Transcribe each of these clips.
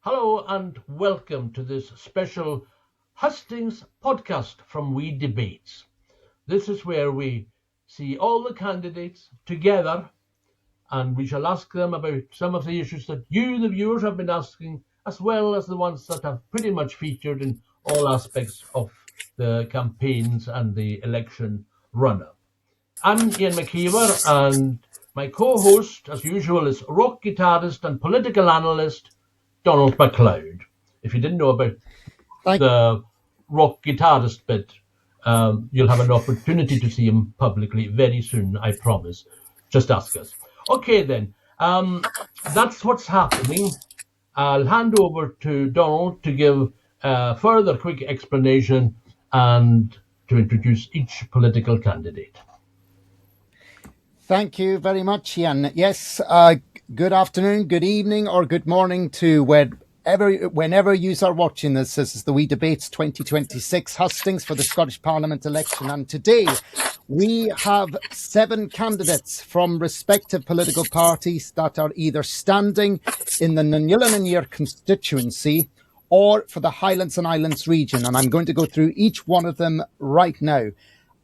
Hello and welcome to this special Hustings podcast from We Debates. This is where we see all the candidates together and we shall ask them about some of the issues that you, the viewers, have been asking, as well as the ones that have pretty much featured in all aspects of the campaigns and the election run-up. I'm Iain Maciver, and my co-host, as usual, is rock guitarist and political analyst Donald Macleod. If you didn't know about Thank, the rock guitarist bit, you'll have an opportunity to see him publicly very soon, I promise. Just ask us. Okay, then. That's what's happening. I'll hand over to Donald to give a further quick explanation and to introduce each political candidate. thank you very much, Iain. Yes, good afternoon, good evening, or good morning to whenever you are watching this. This is the We Debates 2026 hustings for the Scottish Parliament election. And today we have 7 candidates from respective political parties that are either standing in the Nunullinan constituency or for the Highlands and Islands region. And I'm going to go through each one of them right now.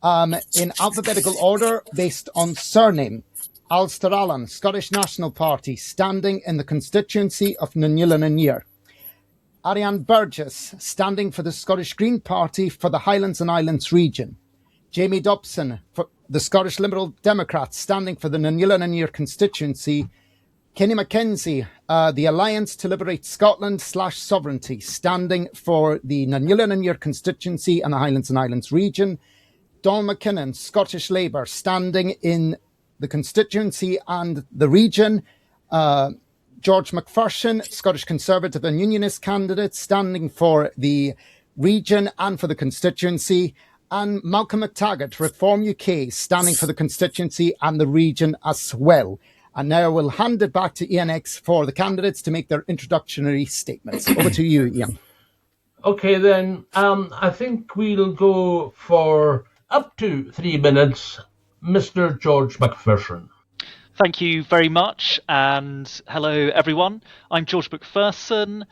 In alphabetical order based on surname. Ulster Allen, Scottish National Party, standing in the constituency of Nunullinan. Ariane Burgess, standing for the Scottish Green Party for the Highlands and Islands region. Jamie Dobson, for the Scottish Liberal Democrats, standing for the Nunullinan constituency. Kenny Mackenzie, the Alliance to Liberate Scotland /Sovereignty, standing for the Nunullinan constituency and the Highlands and Islands region. Donald McKinnon, Scottish Labour, standing in the constituency and the region. George McPherson, Scottish Conservative and Unionist candidate, standing for the region and for the constituency. And Malcolm McTaggart, Reform UK, standing for the constituency and the region as well. And now I will hand it back to Iain X for the candidates to make their introductory statements. Over to you, Iain. Okay, then. I think we'll go for up to 3 minutes, Mr. George McPherson. Thank you very much, and hello everyone. I'm George McPherson,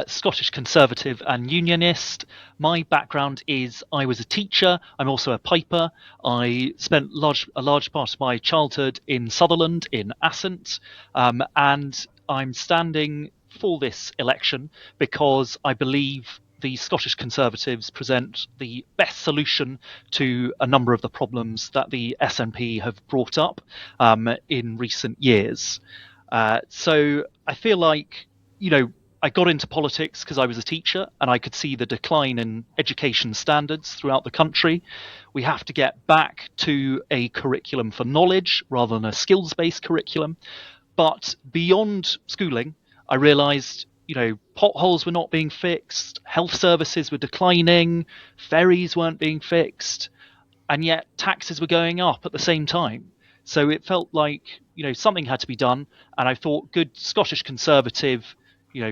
Scottish Conservative and Unionist. My background is I was a teacher. I'm also a piper. I spent a large part of my childhood in Sutherland, in Assynt, and I'm standing for this election because I believe the Scottish Conservatives present the best solution to a number of the problems that the SNP have brought up in recent years. So I feel like, I got into politics because I was a teacher and I could see the decline in education standards throughout the country. We have to get back to a curriculum for knowledge rather than a skills-based curriculum. But beyond schooling, I realised potholes were not being fixed, health services were declining, ferries weren't being fixed, and yet taxes were going up at the same time. So it felt like, something had to be done. And I thought good Scottish Conservative,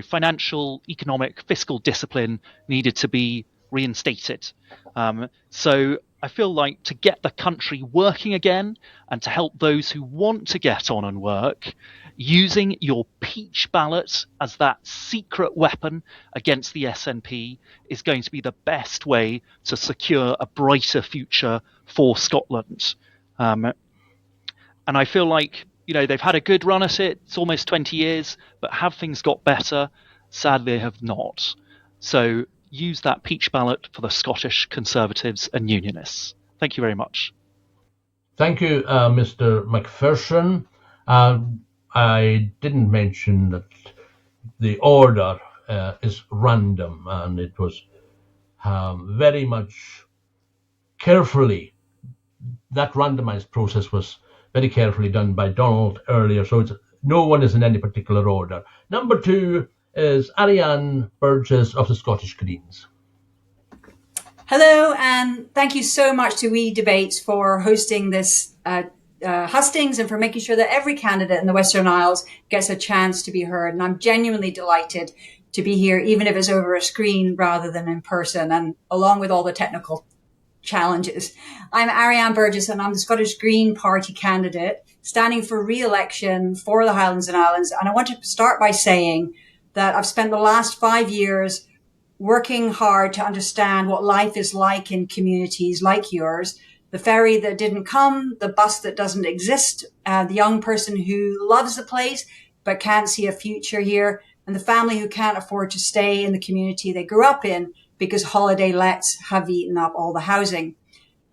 financial, economic, fiscal discipline needed to be reinstated. So I feel like to get the country working again and to help those who want to get on and work, using your peach ballot as that secret weapon against the SNP is going to be the best way to secure a brighter future for Scotland. And I feel like, they've had a good run at it. It's almost 20 years, but have things got better? Sadly, they have not. So use that peach ballot for the Scottish Conservatives and Unionists. Thank you very much. Thank you, Mr. McPherson. I didn't mention that the order is random, and it was very much carefully, that randomized process was very carefully done by Donald earlier, so no one is in any particular order. Number 2 is Ariane Burgess of the Scottish Greens. Hello, and thank you so much to We Debates for hosting this hustings and for making sure that every candidate in the Western Isles gets a chance to be heard. And I'm genuinely delighted to be here, even if it's over a screen rather than in person, and along with all the technical challenges. I'm Ariane Burgess and I'm the Scottish Green Party candidate standing for re-election for the Highlands and Islands. And I want to start by saying that I've spent the last 5 years working hard to understand what life is like in communities like yours. The ferry that didn't come, the bus that doesn't exist, the young person who loves the place but can't see a future here, and the family who can't afford to stay in the community they grew up in because holiday lets have eaten up all the housing.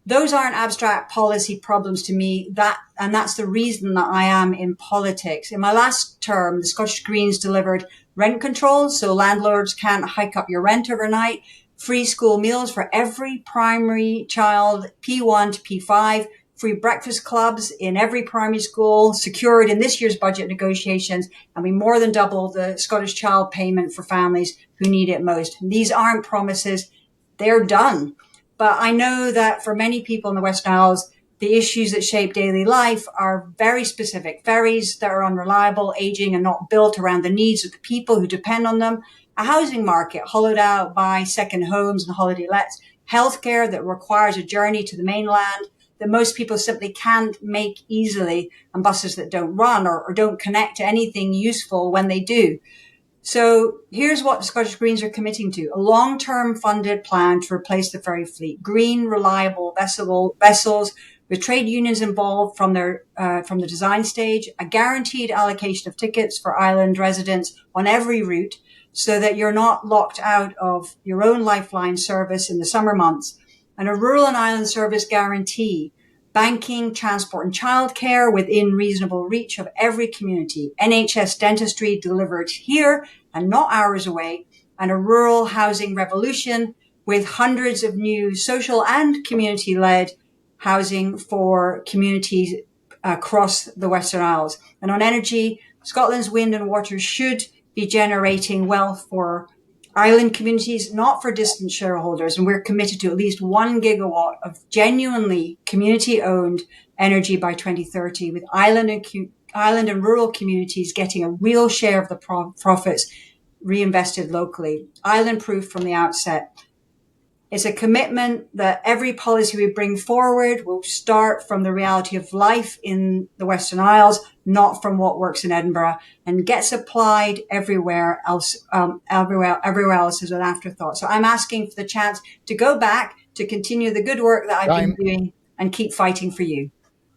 Those aren't abstract policy problems to me, and that's the reason that I am in politics. In my last term, the Scottish Greens delivered rent control, so landlords can't hike up your rent overnight, free school meals for every primary child, P1 to P5, free breakfast clubs in every primary school, secured in this year's budget negotiations, and we more than doubled the Scottish child payment for families who need it most. These aren't promises, they're done. But I know that for many people in the Western Isles, the issues that shape daily life are very specific. Ferries that are unreliable, aging, and not built around the needs of the people who depend on them. A housing market hollowed out by second homes and holiday lets. Healthcare that requires a journey to the mainland that most people simply can't make easily, and buses that don't run or don't connect to anything useful when they do. So here's what the Scottish Greens are committing to: a long-term funded plan to replace the ferry fleet, green, reliable vessels with trade unions involved from the design stage, a guaranteed allocation of tickets for island residents on every route so that you're not locked out of your own lifeline service in the summer months, and a rural and island service guarantee, banking, transport and childcare within reasonable reach of every community, NHS dentistry delivered here and not hours away, and a rural housing revolution with hundreds of new social and community-led housing for communities across the Western Isles. And on energy, Scotland's wind and water should be generating wealth for island communities, not for distant shareholders. And we're committed to at least 1 gigawatt of genuinely community-owned energy by 2030, with island and rural communities getting a real share of the profits reinvested locally. Island proof from the outset. It's a commitment that every policy we bring forward will start from the reality of life in the Western Isles, not from what works in Edinburgh, and gets applied everywhere else as an afterthought. So I'm asking for the chance to go back, to continue the good work that I've been doing, and keep fighting for you.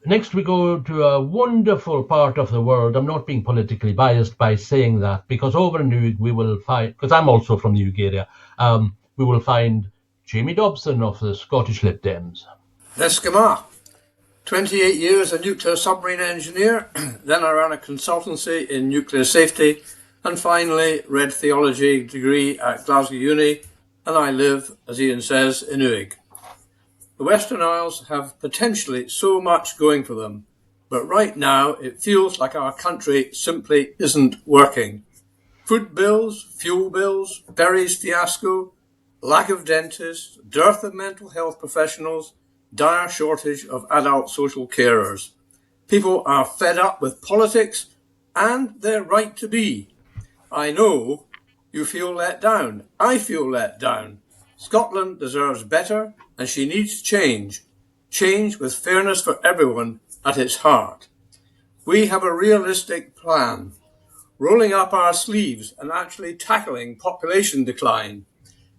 Next, we go to a wonderful part of the world. I'm not being politically biased by saying that, because over in Uig we will find, because I'm also from the Uig area, we will find Jamie Dobson of the Scottish Lib Dems. Neskama. 28 years a nuclear submarine engineer, then I ran a consultancy in nuclear safety, and finally read theology degree at Glasgow Uni, and I live, as Iain says, in Uig. The Western Isles have potentially so much going for them, but right now it feels like our country simply isn't working. Food bills, fuel bills, ferries fiasco, lack of dentists, dearth of mental health professionals, dire shortage of adult social carers. People are fed up with politics, and they're right to be. I know you feel let down. I feel let down. Scotland deserves better, and she needs change. Change with fairness for everyone at its heart. We have a realistic plan, rolling up our sleeves and actually tackling population decline,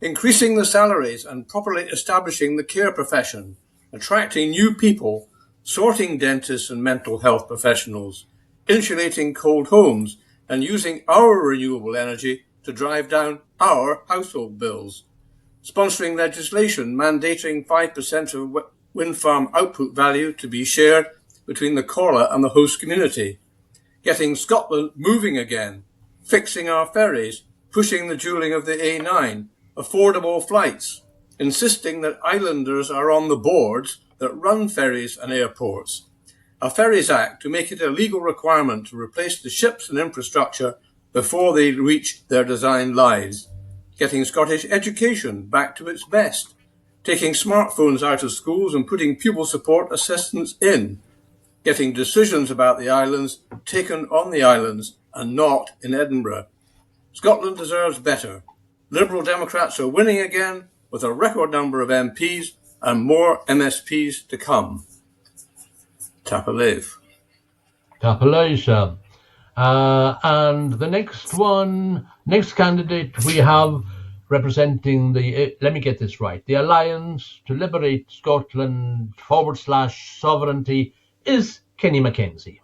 increasing the salaries and properly establishing the care profession, attracting new people, sorting dentists and mental health professionals, insulating cold homes, and using our renewable energy to drive down our household bills, sponsoring legislation mandating 5% of wind farm output value to be shared between the Corla and the host community, getting Scotland moving again, fixing our ferries, pushing the dualling of the A9, affordable flights, insisting that islanders are on the boards that run ferries and airports, a Ferries Act to make it a legal requirement to replace the ships and infrastructure before they reach their designed lives, getting Scottish education back to its best, taking smartphones out of schools and putting pupil support assistance in, getting decisions about the islands taken on the islands and not in Edinburgh. Scotland deserves better. Liberal Democrats are winning again with a record number of MPs and more MSPs to come. Tapalev. Tapaleisha. And the next candidate we have representing let me get this right, the Alliance to Liberate Scotland / Sovereignty is Kenny Mackenzie.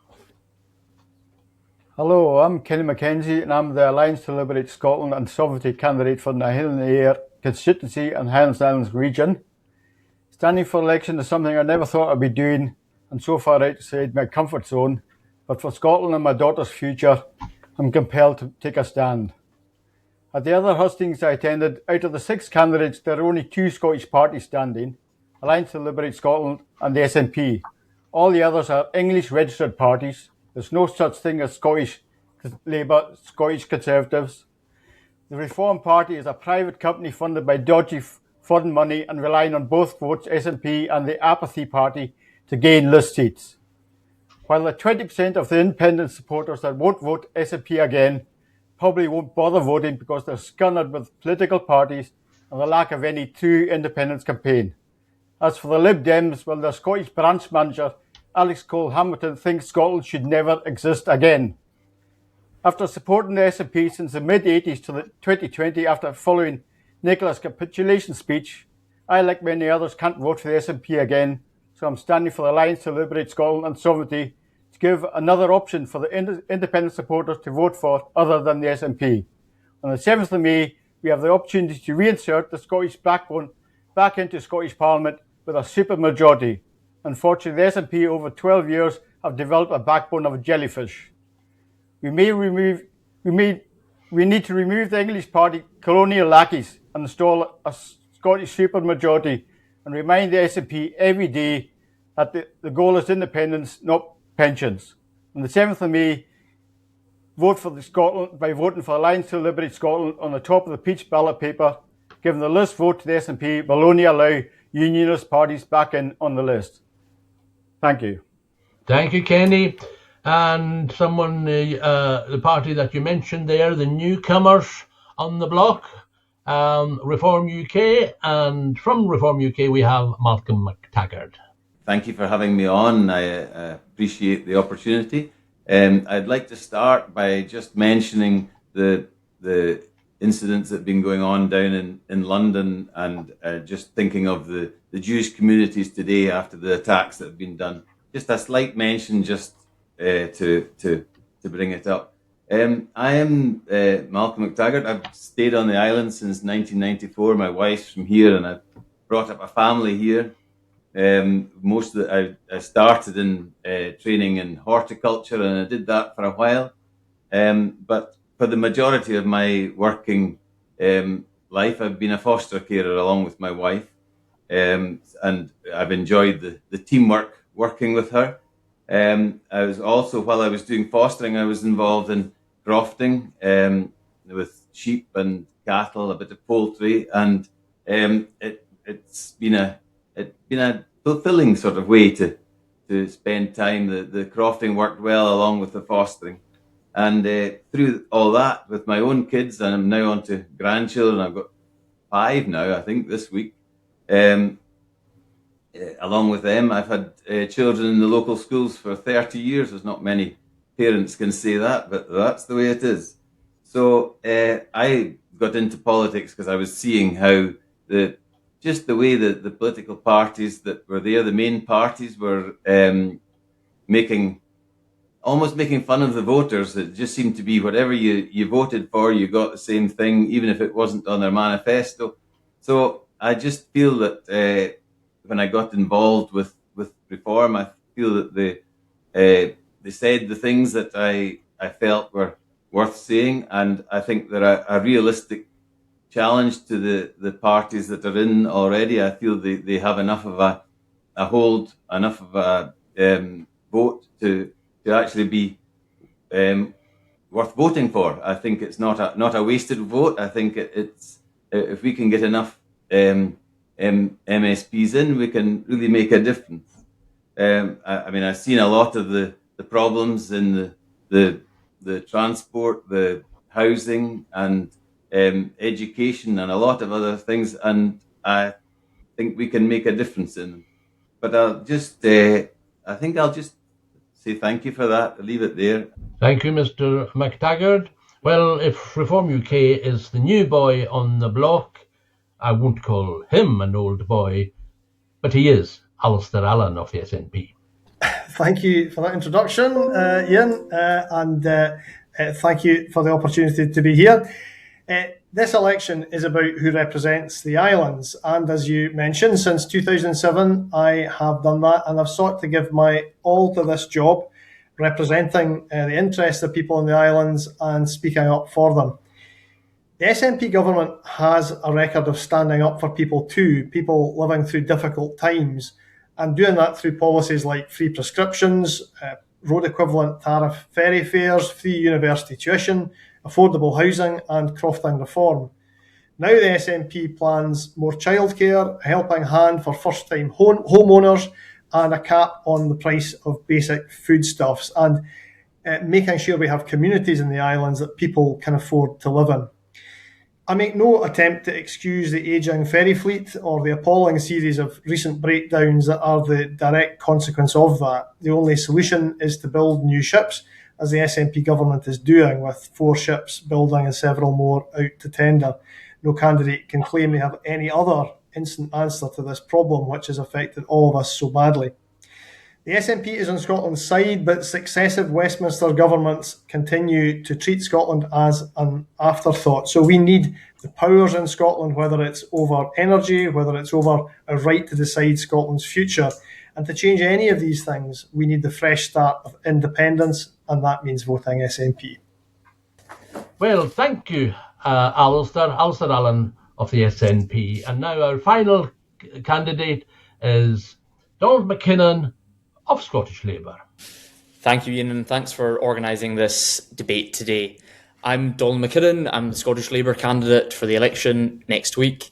Hello, I'm Kenny Mackenzie and I'm the Alliance to Liberate Scotland and Sovereignty candidate for the Highland Ayr constituency and Highlands and Islands region. Standing for election is something I never thought I'd be doing and so far outside my comfort zone, but for Scotland and my daughter's future, I'm compelled to take a stand. At the other hustings I attended, out of the 6 candidates, there are only 2 Scottish parties standing, Alliance to Liberate Scotland and the SNP. All the others are English registered parties. There's no such thing as Scottish Labour, Scottish Conservatives. The Reform Party is a private company funded by dodgy foreign money and relying on both votes, SNP and the Apathy Party, to gain list seats. While the 20% of the independent supporters that won't vote SNP again probably won't bother voting because they're scunnered with political parties and the lack of any true independence campaign. As for the Lib Dems, well, their Scottish branch manager, Alex Cole-Hamilton, thinks Scotland should never exist again. After supporting the SNP since the mid-80s to the 2020 after following Nicola's capitulation speech, I, like many others, can't vote for the SNP again, so I'm standing for the Alliance to Liberate Scotland and Sovereignty to give another option for the independent supporters to vote for other than the SNP. On the 7th of May, we have the opportunity to reinsert the Scottish backbone back into Scottish Parliament with a supermajority. Unfortunately, the SNP over 12 years have developed a backbone of a jellyfish. We need to remove the English party colonial lackeys and install a Scottish supermajority and remind the SNP every day that the goal is independence, not pensions. On the 7th of May, vote for Scotland by voting for Alliance to Liberate Scotland on the top of the peach ballot paper. Giving the list vote to the SNP will only allow unionist parties back in on the list. Thank you. Thank you, Kenny. And the party that you mentioned there, the newcomers on the block, Reform UK, and from Reform UK we have Malcolm McTaggart. Thank you for having me on. I appreciate the opportunity. I'd like to start by just mentioning the incidents that have been going on down in London and just thinking of the Jewish communities today after the attacks that have been done. Just a slight mention just to bring it up. I am Malcolm McTaggart. I've stayed on the island since 1994. My wife's from here and I've brought up a family here. I started in training in horticulture and I did that for a while. But for the majority of my working life, I've been a foster carer along with my wife. And I've enjoyed the teamwork working with her. I was also, while I was doing fostering, I was involved in crofting with sheep and cattle, a bit of poultry, and it's been a fulfilling sort of way to spend time. The crofting worked well along with the fostering, and through all that with my own kids, and I'm now on to grandchildren. I've got 5 now, I think, this week. Along with them, I've had children in the local schools for 30 years. There's not many parents can say that, but that's the way it is. So I got into politics because I was seeing how the way that the political parties that were there, the main parties, were almost making fun of the voters. It just seemed to be whatever you voted for, you got the same thing, even if it wasn't on their manifesto. So I just feel that when I got involved with reform, I feel that they said the things that I felt were worth saying, and I think they're a realistic challenge to the parties that are in already. I feel they have enough of a hold, enough of a vote to actually be worth voting for. I think it's not a wasted vote. I think it's if we can get enough MSPs in, we can really make a difference. I mean, I've seen a lot of the problems in the transport, the housing, and education, and a lot of other things, and I think we can make a difference in them. But I think I'll just say thank you for that. I'll leave it there. Thank you, Mr. McTaggart. Well, if Reform UK is the new boy on the block, I won't call him an old boy, but he is Alistair Allen of the SNP. Thank you for that introduction, Iain, and thank you for the opportunity to be here. This election is about who represents the islands, and as you mentioned, since 2007 I have done that, and I've sought to give my all to this job, representing the interests of people in the islands and speaking up for them. The SNP government has a record of standing up for people too, people living through difficult times, and doing that through policies like free prescriptions, road equivalent tariff ferry fares, free university tuition, affordable housing and crofting reform. Now the SNP plans more childcare, a helping hand for first-time homeowners and a cap on the price of basic foodstuffs, and making sure we have communities in the islands that people can afford to live in. I make no attempt to excuse the ageing ferry fleet or the appalling series of recent breakdowns that are the direct consequence of that. The only solution is to build new ships, as the SNP government is doing, with 4 ships building and several more out to tender. No candidate can claim they have any other instant answer to this problem, which has affected all of us so badly. The SNP is on Scotland's side, but successive Westminster governments continue to treat Scotland as an afterthought. So we need the powers in Scotland, whether it's over energy, whether it's over a right to decide Scotland's future. And to change any of these things, we need the fresh start of independence, and that means voting SNP. Well, thank you, Alistair Allen of the SNP. And now our final candidate is Donald McKinnon of Scottish Labour. Thank you, Iain, and thanks for organising this debate today. I'm Donald McKinnon. I'm the Scottish Labour candidate for the election next week.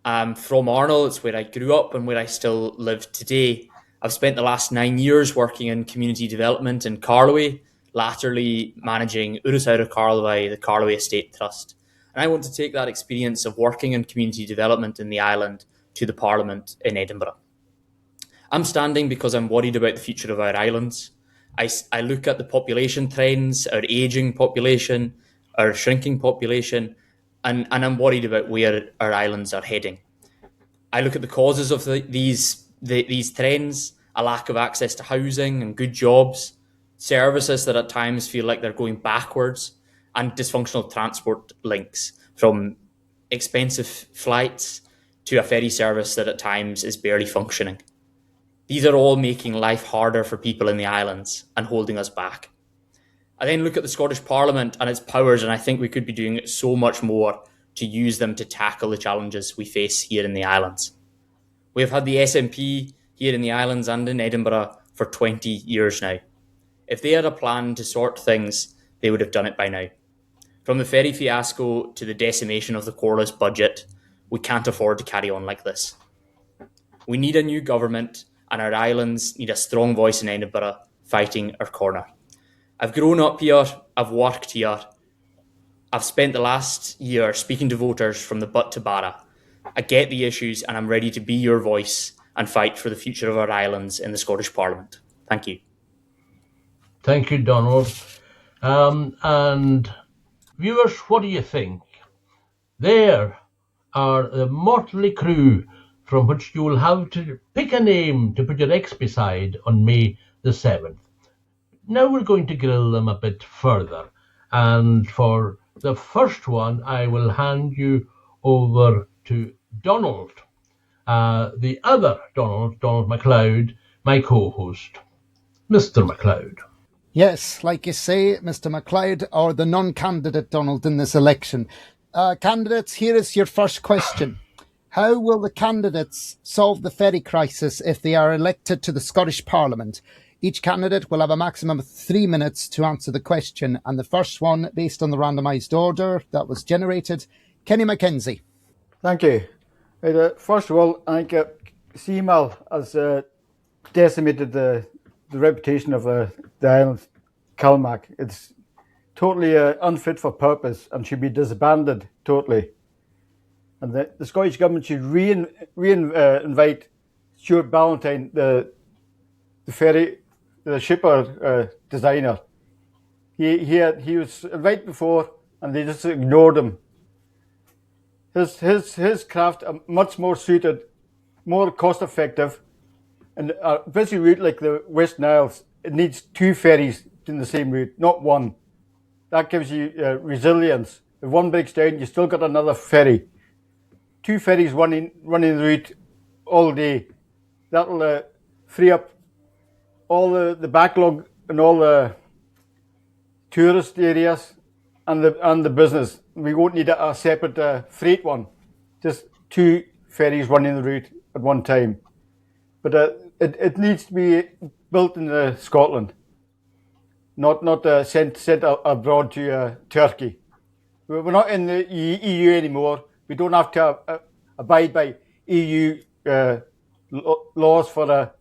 I'm from Arnold. It's where I grew up and where I still live today. I've spent the last 9 years working in community development in Carloway, latterly managing Outer Carloway, the Carloway Estate Trust. And I want to take that experience of working in community development in the island to the Parliament in Edinburgh. I'm standing because I'm worried about the future of our islands. I look at the population trends, our ageing population, our shrinking population, and I'm worried about where our islands are heading. I look at the causes of these trends, a lack of access to housing and good jobs, services that at times feel like they're going backwards, and dysfunctional transport links, from expensive flights to a ferry service that at times is barely functioning. These are all making life harder for people in the islands and holding us back. I then look at the Scottish Parliament and its powers, and I think we could be doing so much more to use them to tackle the challenges we face here in the islands. We have had the SNP here in the islands and in Edinburgh for 20 years now. If they had a plan to sort things, they would have done it by now. From the ferry fiasco to the decimation of the Corliss budget, we can't afford to carry on like this. We need a new government, and our islands need a strong voice in Edinburgh fighting our corner. I've grown up here, I've worked here, I've spent the last year speaking to voters from the Butt to Barra. I get the issues, and I'm ready to be your voice and fight for the future of our islands in the Scottish Parliament. Thank you. Thank you, Donald. And viewers, what do you think? There are the motley crew from which you will have to pick a name to put your X beside on May the 7th. Now we're going to grill them a bit further. And for the first one, I will hand you over to Donald. The other Donald Macleod, my co-host. Mr. Macleod. Yes, like you say, Mr. Macleod, or the non-candidate Donald in this election. Candidates, here is your first question. How will the candidates solve the ferry crisis if they are elected to the Scottish Parliament? Each candidate will have a maximum of 3 minutes to answer the question, and the first one, based on the randomised order that was generated, Kenny Mackenzie. Thank you. First of all, I think CMAL has decimated the reputation of the island, Calmac. It's totally unfit for purpose and should be disbanded totally. And the Scottish Government should invite Stuart Ballantyne, the ferry the shipper designer. He was right before, and they just ignored him. His craft are much more suited, more cost effective, and a busy route like the Western Isles, it needs 2 ferries in the same route, not one. That gives you resilience. If one breaks down, you still got another ferry. 2 ferries running the route all day. That'll free up all the backlog and all the tourist areas and the business. We won't need a separate freight one. Just 2 ferries running the route at one time. But it needs to be built in Scotland, not sent abroad to Turkey. We're not in the EU anymore. We don't have to abide by EU laws for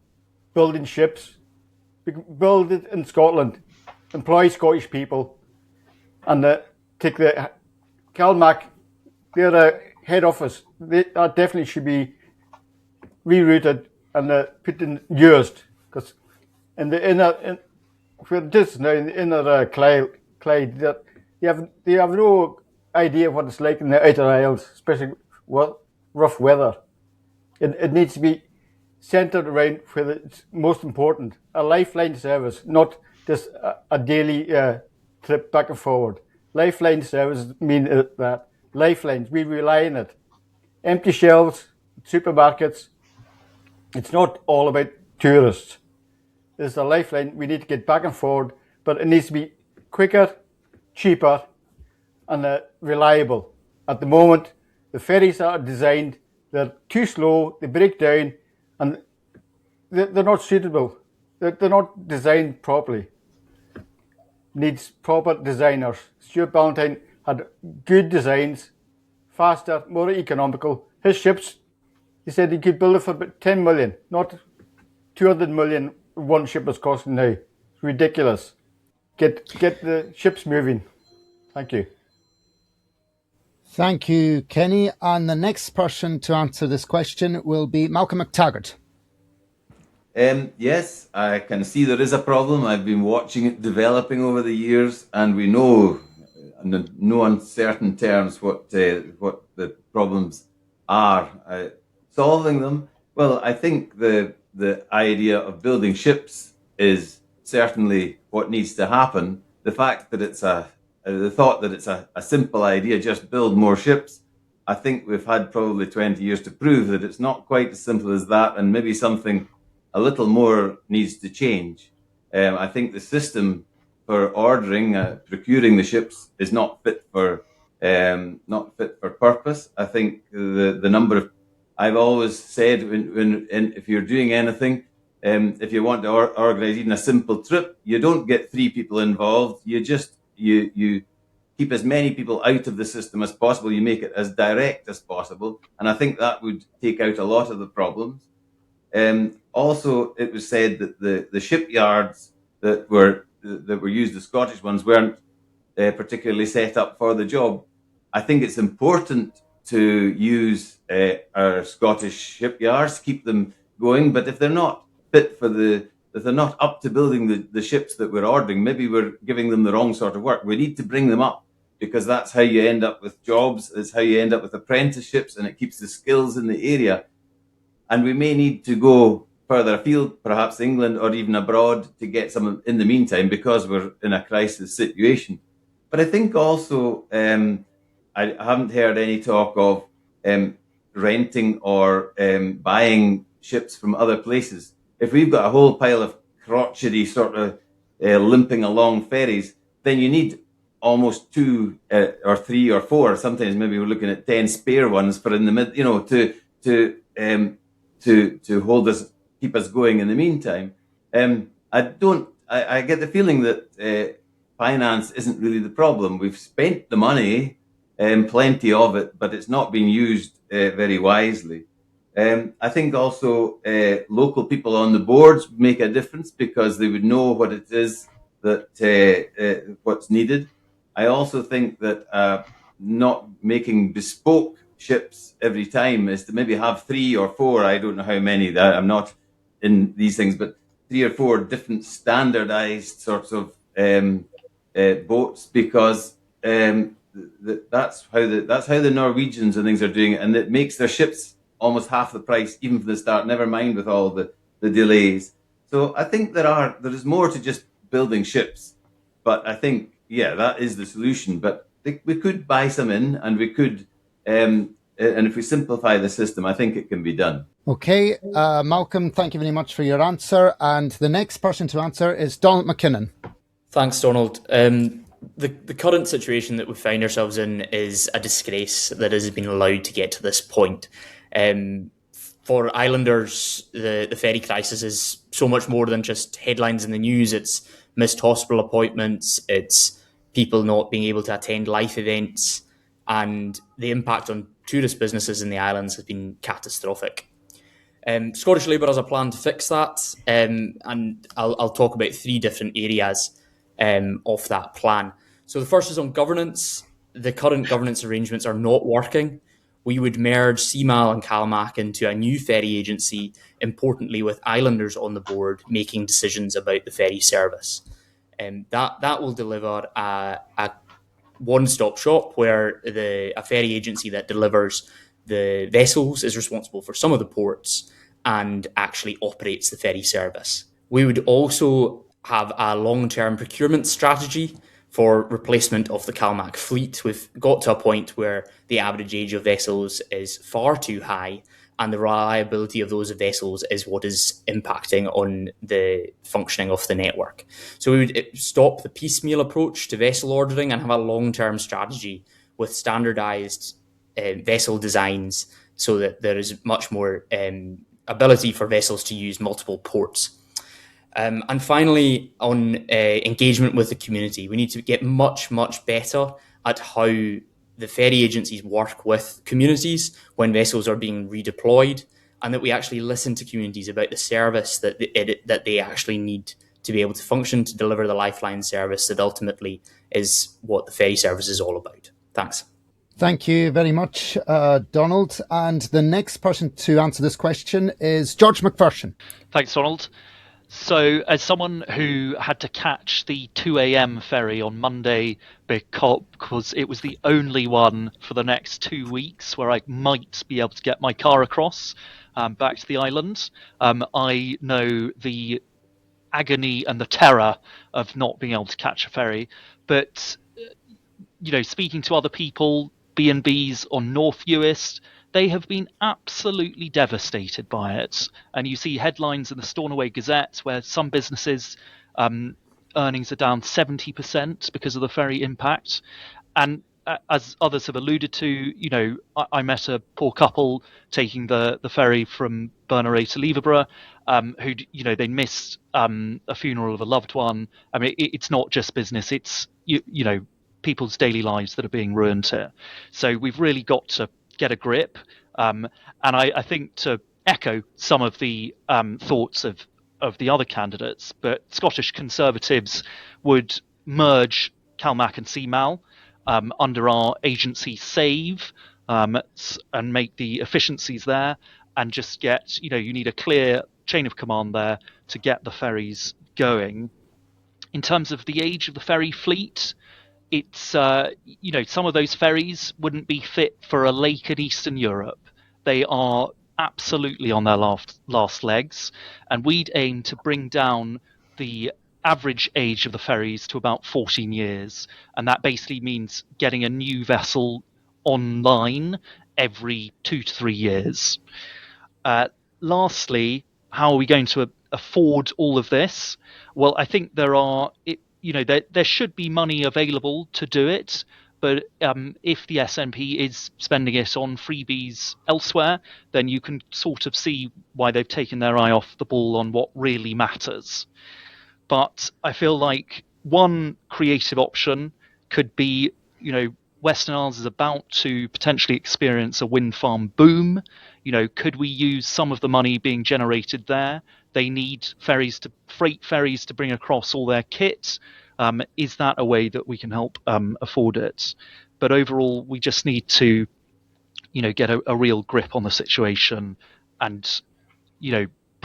building ships. We can build it in Scotland, employ Scottish people, and take the CalMac, their head office. That definitely should be rerouted and put in used, because in the inner, where it is now in the inner Clyde, that they have no idea what it's like in the Outer Isles, especially rough weather. It needs to be centred around where it's most important, a lifeline service, not just a daily trip back and forward. Lifeline services mean that. Lifelines, we rely on it. Empty shelves, supermarkets, it's not all about tourists. There's a lifeline, we need to get back and forward, but it needs to be quicker, cheaper, and reliable. At the moment, the ferries are designed, they're too slow, they break down, and they're not suitable. They're not designed properly. Needs proper designers. Stuart Ballantyne had good designs, faster, more economical. His ships, he said he could build it for about 10 million, not 200 million one ship is costing now. It's ridiculous. Get the ships moving. Thank you. Thank you, Kenny. And the next person to answer this question will be Malcolm McTaggart. Yes, I can see there is a problem. I've been watching it developing over the years, and we know in no uncertain terms what the problems are. Solving them, well, I think the idea of building ships is certainly what needs to happen. The fact that the thought that it's a simple idea, just build more ships, I think we've had probably 20 years to prove that it's not quite as simple as that, and maybe something a little more needs to change. I think the system for ordering, procuring the ships is not fit for purpose. I think the number of, I've always said, if you're doing anything, if you want to organise even a simple trip, you don't get 3 people involved. You just you keep as many people out of the system as possible. You make it as direct as possible, and I think that would take out a lot of the problems. Also, it was said that the shipyards that were used, the Scottish ones, weren't particularly set up for the job. I think it's important to use our Scottish shipyards, keep them going, but if they're not fit for if they're not up to building the ships that we're ordering, maybe we're giving them the wrong sort of work. We need to bring them up, because that's how you end up with jobs, it's how you end up with apprenticeships, and it keeps the skills in the area. And we may need to go further afield, perhaps England or even abroad, to get some in the meantime, because we're in a crisis situation. But I think also, I haven't heard any talk of renting or buying ships from other places. If we've got a whole pile of crotchety sort of limping along ferries, then you need almost 2 or 3 or 4. Sometimes maybe we're looking at 10 spare ones for in the mid, to hold us, keep us going in the meantime. I get the feeling that finance isn't really the problem. We've spent the money, plenty of it, but it's not being used very wisely. I think also local people on the boards make a difference, because they would know what it is that what's needed. I also think that not making bespoke ships every time is to maybe have 3 or 4. I don't know how many. I'm not in these things, but 3 or 4 different standardized sorts of boats, because that's how the Norwegians and things are doing it, and it makes their ships almost half the price even from the start, never mind with all the delays. So I think there is more to just building ships, but I think, yeah, that is the solution. But we could buy some in, and we could, and if we simplify the system, I think it can be done. Okay, Malcolm, thank you very much for your answer. And the next person to answer is Donald McKinnon. Thanks, Donald. The current situation that we find ourselves in is a disgrace that has been allowed to get to this point. For islanders, the ferry crisis is so much more than just headlines in the news. It's missed hospital appointments, it's people not being able to attend life events, and the impact on tourist businesses in the islands has been catastrophic. Scottish Labour has a plan to fix that, and I'll talk about 3 different areas of that plan. So the first is on governance. The current governance arrangements are not working. We would merge CMAL and CalMac into a new ferry agency, importantly with islanders on the board making decisions about the ferry service. That will deliver a one-stop shop where a ferry agency that delivers the vessels is responsible for some of the ports and actually operates the ferry service. We would also have a long-term procurement strategy for replacement of the CalMac fleet. We've got to a point where the average age of vessels is far too high, and the reliability of those vessels is what is impacting on the functioning of the network. So we would stop the piecemeal approach to vessel ordering and have a long-term strategy with standardized vessel designs so that there is much more ability for vessels to use multiple ports. And finally, on engagement with the community, we need to get much, much better at how the ferry agencies work with communities when vessels are being redeployed, and that we actually listen to communities about the service that they actually need to be able to function, to deliver the lifeline service that ultimately is what the ferry service is all about. Thanks. Thank you very much, Donald. And the next person to answer this question is George McPherson. Thanks, Donald. So, as someone who had to catch the 2 a.m. ferry on Monday because it was the only one for the next 2 weeks where I might be able to get my car across back to the island, I know the agony and the terror of not being able to catch a ferry. But, speaking to other people, B&Bs on North Uist, they have been absolutely devastated by it. And you see headlines in the Stornoway Gazette where some businesses' earnings are down 70% because of the ferry impact. And as others have alluded to, I met a poor couple taking the ferry from Berneray to Leverburgh, who, they missed a funeral of a loved one. I mean, it's not just business, it's, people's daily lives that are being ruined here. So we've really got to get a grip. And I think, to echo some of the thoughts of the other candidates, but Scottish Conservatives would merge CalMac and CMAL under our agency SAVE and make the efficiencies there, and just get, you need a clear chain of command there to get the ferries going. In terms of the age of the ferry fleet, it's, some of those ferries wouldn't be fit for a lake in Eastern Europe. They are absolutely on their last legs, and we'd aim to bring down the average age of the ferries to about 14 years. And that basically means getting a new vessel online every 2 to 3 years. Lastly, how are we going to afford all of this? Well, I think there should be money available to do it, but if the SNP is spending it on freebies elsewhere, then you can sort of see why they've taken their eye off the ball on what really matters. But I feel like one creative option could be, Western Isles is about to potentially experience a wind farm boom. Could we use some of the money being generated there? They need freight ferries to bring across all their kit. Is that a way that we can help afford it? But overall, we just need to, get a real grip on the situation and,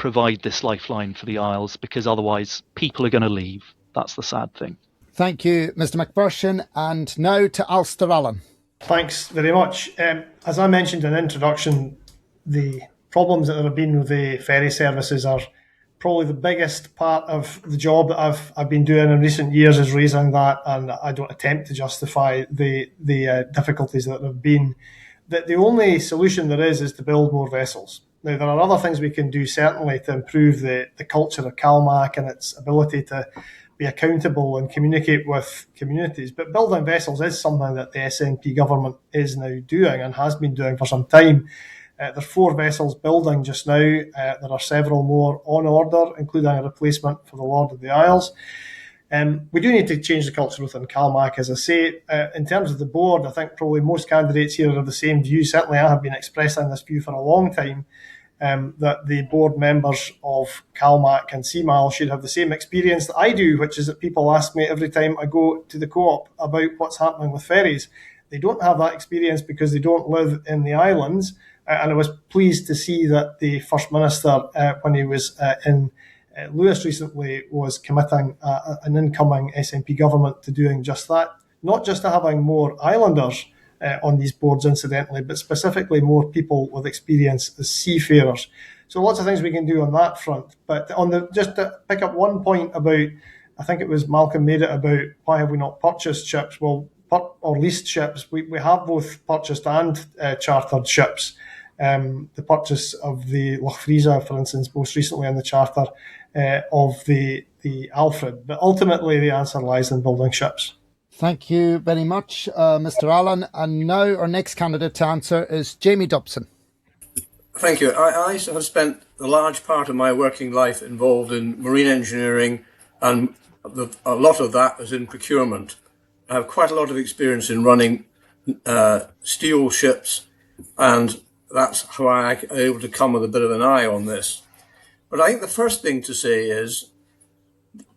provide this lifeline for the Isles, because otherwise people are going to leave. That's the sad thing. Thank you, Mr. McPherson. And now to Alistair Allen. Thanks very much. As I mentioned in introduction, the problems that there have been with the ferry services are probably the biggest part of the job that I've been doing in recent years, is raising that, and I don't attempt to justify the difficulties that have been. That the only solution there is to build more vessels. Now, there are other things we can do, certainly, to improve the culture of CalMac and its ability to be accountable and communicate with communities. But building vessels is something that the SNP government is now doing and has been doing for some time. There are 4 vessels building just now. There are several more on order, including a replacement for the Lord of the Isles. We do need to change the culture within CalMac, as I say. In terms of the board, I think probably most candidates here are of the same view. Certainly I have been expressing this view for a long time, that the board members of CalMac and CMAL should have the same experience that I do, which is that people ask me every time I go to the co-op about what's happening with ferries. They don't have that experience because they don't live in the islands. And I was pleased to see that the First Minister, when he was in Lewis recently, was committing an incoming SNP government to doing just that. Not just to having more islanders on these boards, incidentally, but specifically more people with experience as seafarers. So lots of things we can do on that front. But just to pick up one point about, I think it was Malcolm made it about why have we not purchased ships? Well, or leased ships. We have both purchased and chartered ships. The purchase of the Loch Friesa, for instance, most recently, and the charter of the Alfred. But ultimately, the answer lies in building ships. Thank you very much, Mr. Allen. And now our next candidate to answer is Jamie Dobson. Thank you. I have spent a large part of my working life involved in marine engineering, and a lot of that is in procurement. I have quite a lot of experience in running steel ships, and that's how I'm able to come with a bit of an eye on this. But I think the first thing to say is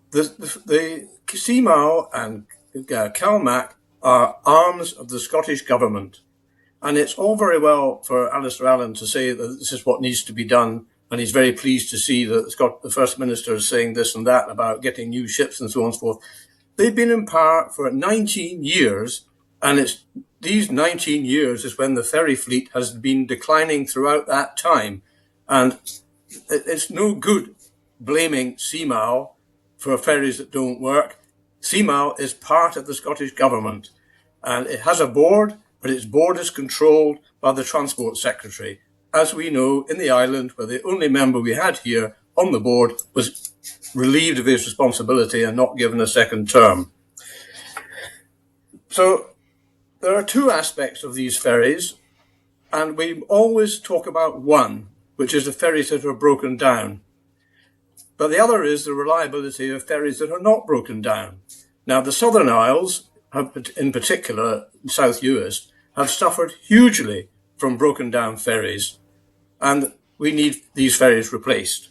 the CMAL and CalMac are arms of the Scottish government. And it's all very well for Alistair Allen to say that this is what needs to be done, and he's very pleased to see that the First Minister is saying this and that about getting new ships and so on and so forth. They've been in power for 19 years, and these 19 years is when the ferry fleet has been declining throughout that time. And it's no good blaming CMAL for ferries that don't work. CMAL is part of the Scottish government, and it has a board, but its board is controlled by the Transport Secretary. As we know, in the island, where the only member we had here on the board was relieved of his responsibility and not given a second term. So there are 2 aspects of these ferries, and we always talk about one, which is the ferries that are broken down. But the other is the reliability of ferries that are not broken down. Now, the Southern Isles, in particular South Uist, have suffered hugely from broken down ferries, and we need these ferries replaced.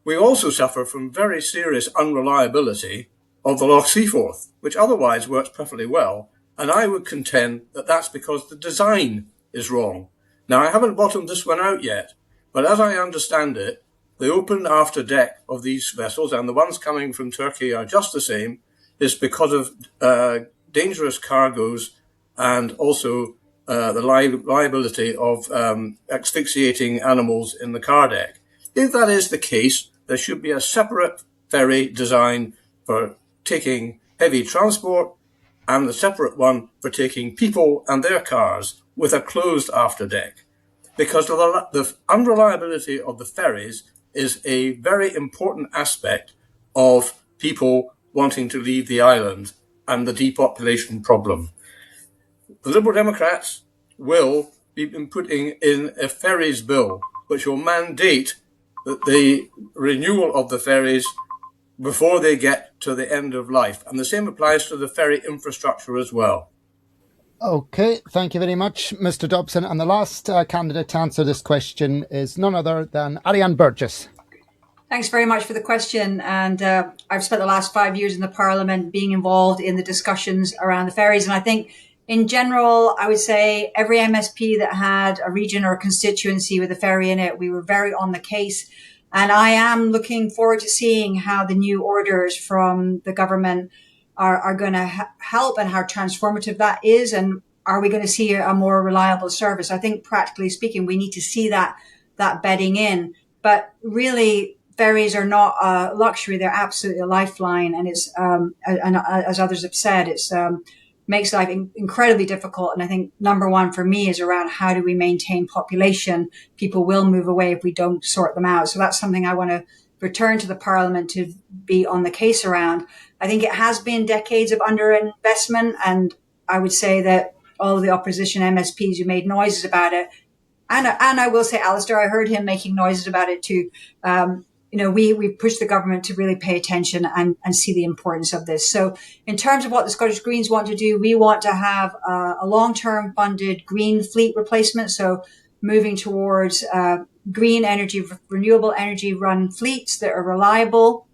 We also suffer from very serious unreliability of the Loch Seaforth, which otherwise works perfectly well, and I would contend that that's because the design is wrong. Now, I haven't bottomed this one out yet, but as I understand it, the open after deck of these vessels, and the ones coming from Turkey are just the same, is because of dangerous cargoes and also the liability of asphyxiating animals in the car deck. If that is the case, there should be a separate ferry design for taking heavy transport and the separate one for taking people and their cars with a closed after deck. Because the unreliability of the ferries is a very important aspect of people wanting to leave the island and the depopulation problem. The Liberal Democrats will be putting in a ferries bill, which will mandate that the renewal of the ferries before they get to the end of life. And the same applies to the ferry infrastructure as well. Okay, thank you very much, Mr. Dobson. And the last candidate to answer this question is none other than Iain Burgess. Thanks very much for the question. And I've spent the last 5 years in the Parliament being involved in the discussions around the ferries. And I think in general, I would say every MSP that had a region or a constituency with a ferry in it, we were very on the case. And I am looking forward to seeing how the new orders from the government are going to help and how transformative that is. And are we going to see a more reliable service? I think practically speaking, we need to see that bedding in. But really, ferries are not a luxury. They're absolutely a lifeline. And it's, and as others have said, it's, makes life incredibly difficult. And I think number one for me is around how do we maintain population? People will move away if we don't sort them out. So that's something I want to return to the Parliament to be on the case around. I think it has been decades of underinvestment. And I would say that all of the opposition MSPs who made noises about it, and I will say, Alistair, I heard him making noises about it too. We've pushed the government to really pay attention and see the importance of this. So in terms of what the Scottish Greens want to do, we want to have a long-term funded green fleet replacement. So moving towards green energy, renewable energy run fleets that are reliable,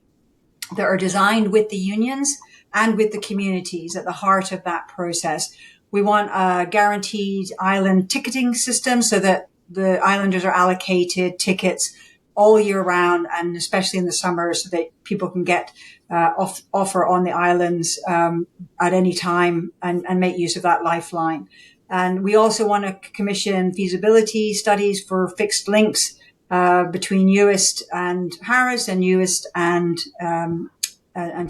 that are designed with the unions and with the communities at the heart of that process. We want a guaranteed island ticketing system so that the islanders are allocated tickets all year round, and especially in the summer, so that people can get offer on the islands at any time and make use of that lifeline. And we also want to commission feasibility studies for fixed links between Uist and Harris and Uist and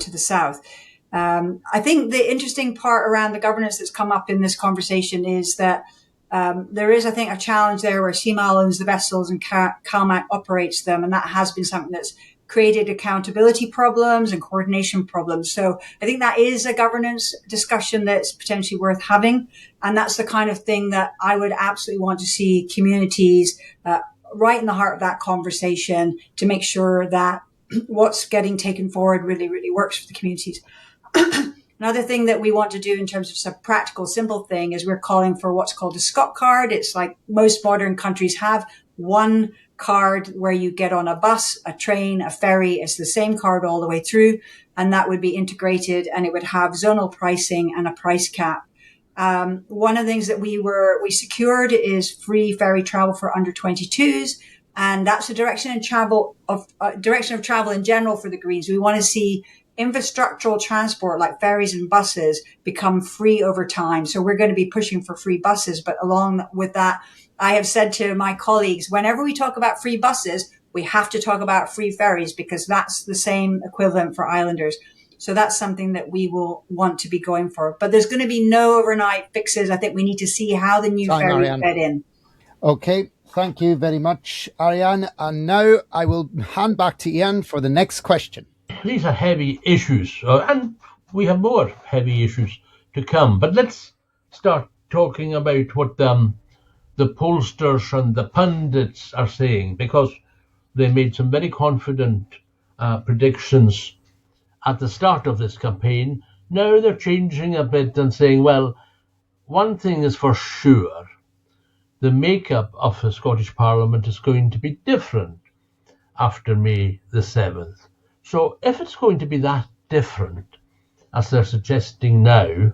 to the south. I think the interesting part around the governance that's come up in this conversation is that there is, I think, a challenge there where CMAL owns the vessels and CalMac operates them. And that has been something that's created accountability problems and coordination problems. So I think that is a governance discussion that's potentially worth having. And that's the kind of thing that I would absolutely want to see communities right in the heart of that conversation to make sure that what's getting taken forward really, really works for the communities. Another thing that we want to do in terms of some practical, simple thing is we're calling for what's called a Scot card. It's like most modern countries have one card where you get on a bus, a train, a ferry. It's the same card all the way through. And that would be integrated and it would have zonal pricing and a price cap. One of the things that we secured is free ferry travel for under 22s. And that's a direction of travel in general for the Greens. We want to see infrastructural transport like ferries and buses become free over time. So we're going to be pushing for free buses. But along with that, I have said to my colleagues, whenever we talk about free buses, we have to talk about free ferries because that's the same equivalent for islanders. So that's something that we will want to be going for. But there's going to be no overnight fixes. I think we need to see how the new ferries fit in. Okay. Thank you very much, Ariane. And now I will hand back to Iain for the next question. These are heavy issues, and we have more heavy issues to come. But let's start talking about what the pollsters and the pundits are saying, because they made some very confident predictions at the start of this campaign. Now they're changing a bit and saying, well, one thing is for sure, the makeup of the Scottish Parliament is going to be different after May the 7th. So if it's going to be that different, as they're suggesting now,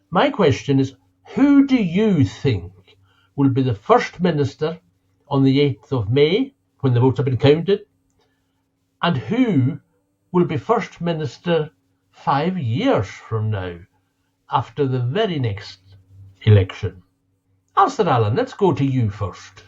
my question is, who do you think will be the First Minister on the 8th of May, when the votes have been counted? And who will be First Minister 5 years from now, after the very next election? Alistair Allen, let's go to you first.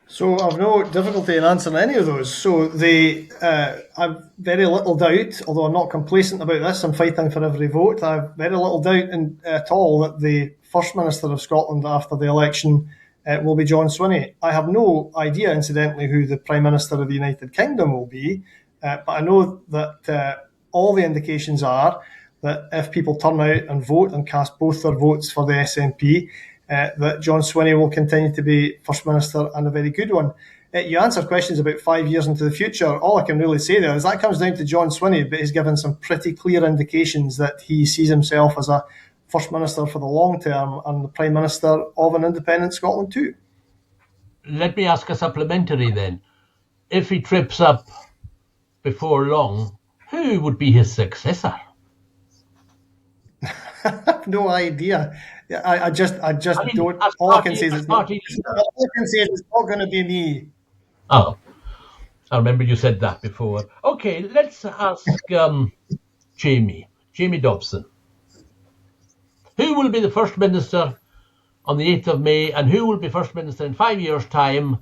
So I've no difficulty in answering any of those. So I've very little doubt, although I'm not complacent about this, I'm fighting for every vote. I've very little doubt at all that the First Minister of Scotland after the election will be John Swinney. I have no idea, incidentally, who the Prime Minister of the United Kingdom will be, but I know that all the indications are that if people turn out and vote and cast both their votes for the SNP, that John Swinney will continue to be First Minister, and a very good one. You answered questions about 5 years into the future. All I can really say there is that comes down to John Swinney, but he's given some pretty clear indications that he sees himself as a First Minister for the long term and the Prime Minister of an independent Scotland too. Let me ask a supplementary then. If he trips up before long, who would be his successor? I have no idea. I just don't. All I can say is it's not going to be me. Oh, I remember you said that before. Okay, let's ask Jamie Dobson. Who will be the First Minister on the 8th of May, and who will be First Minister in 5 years' time,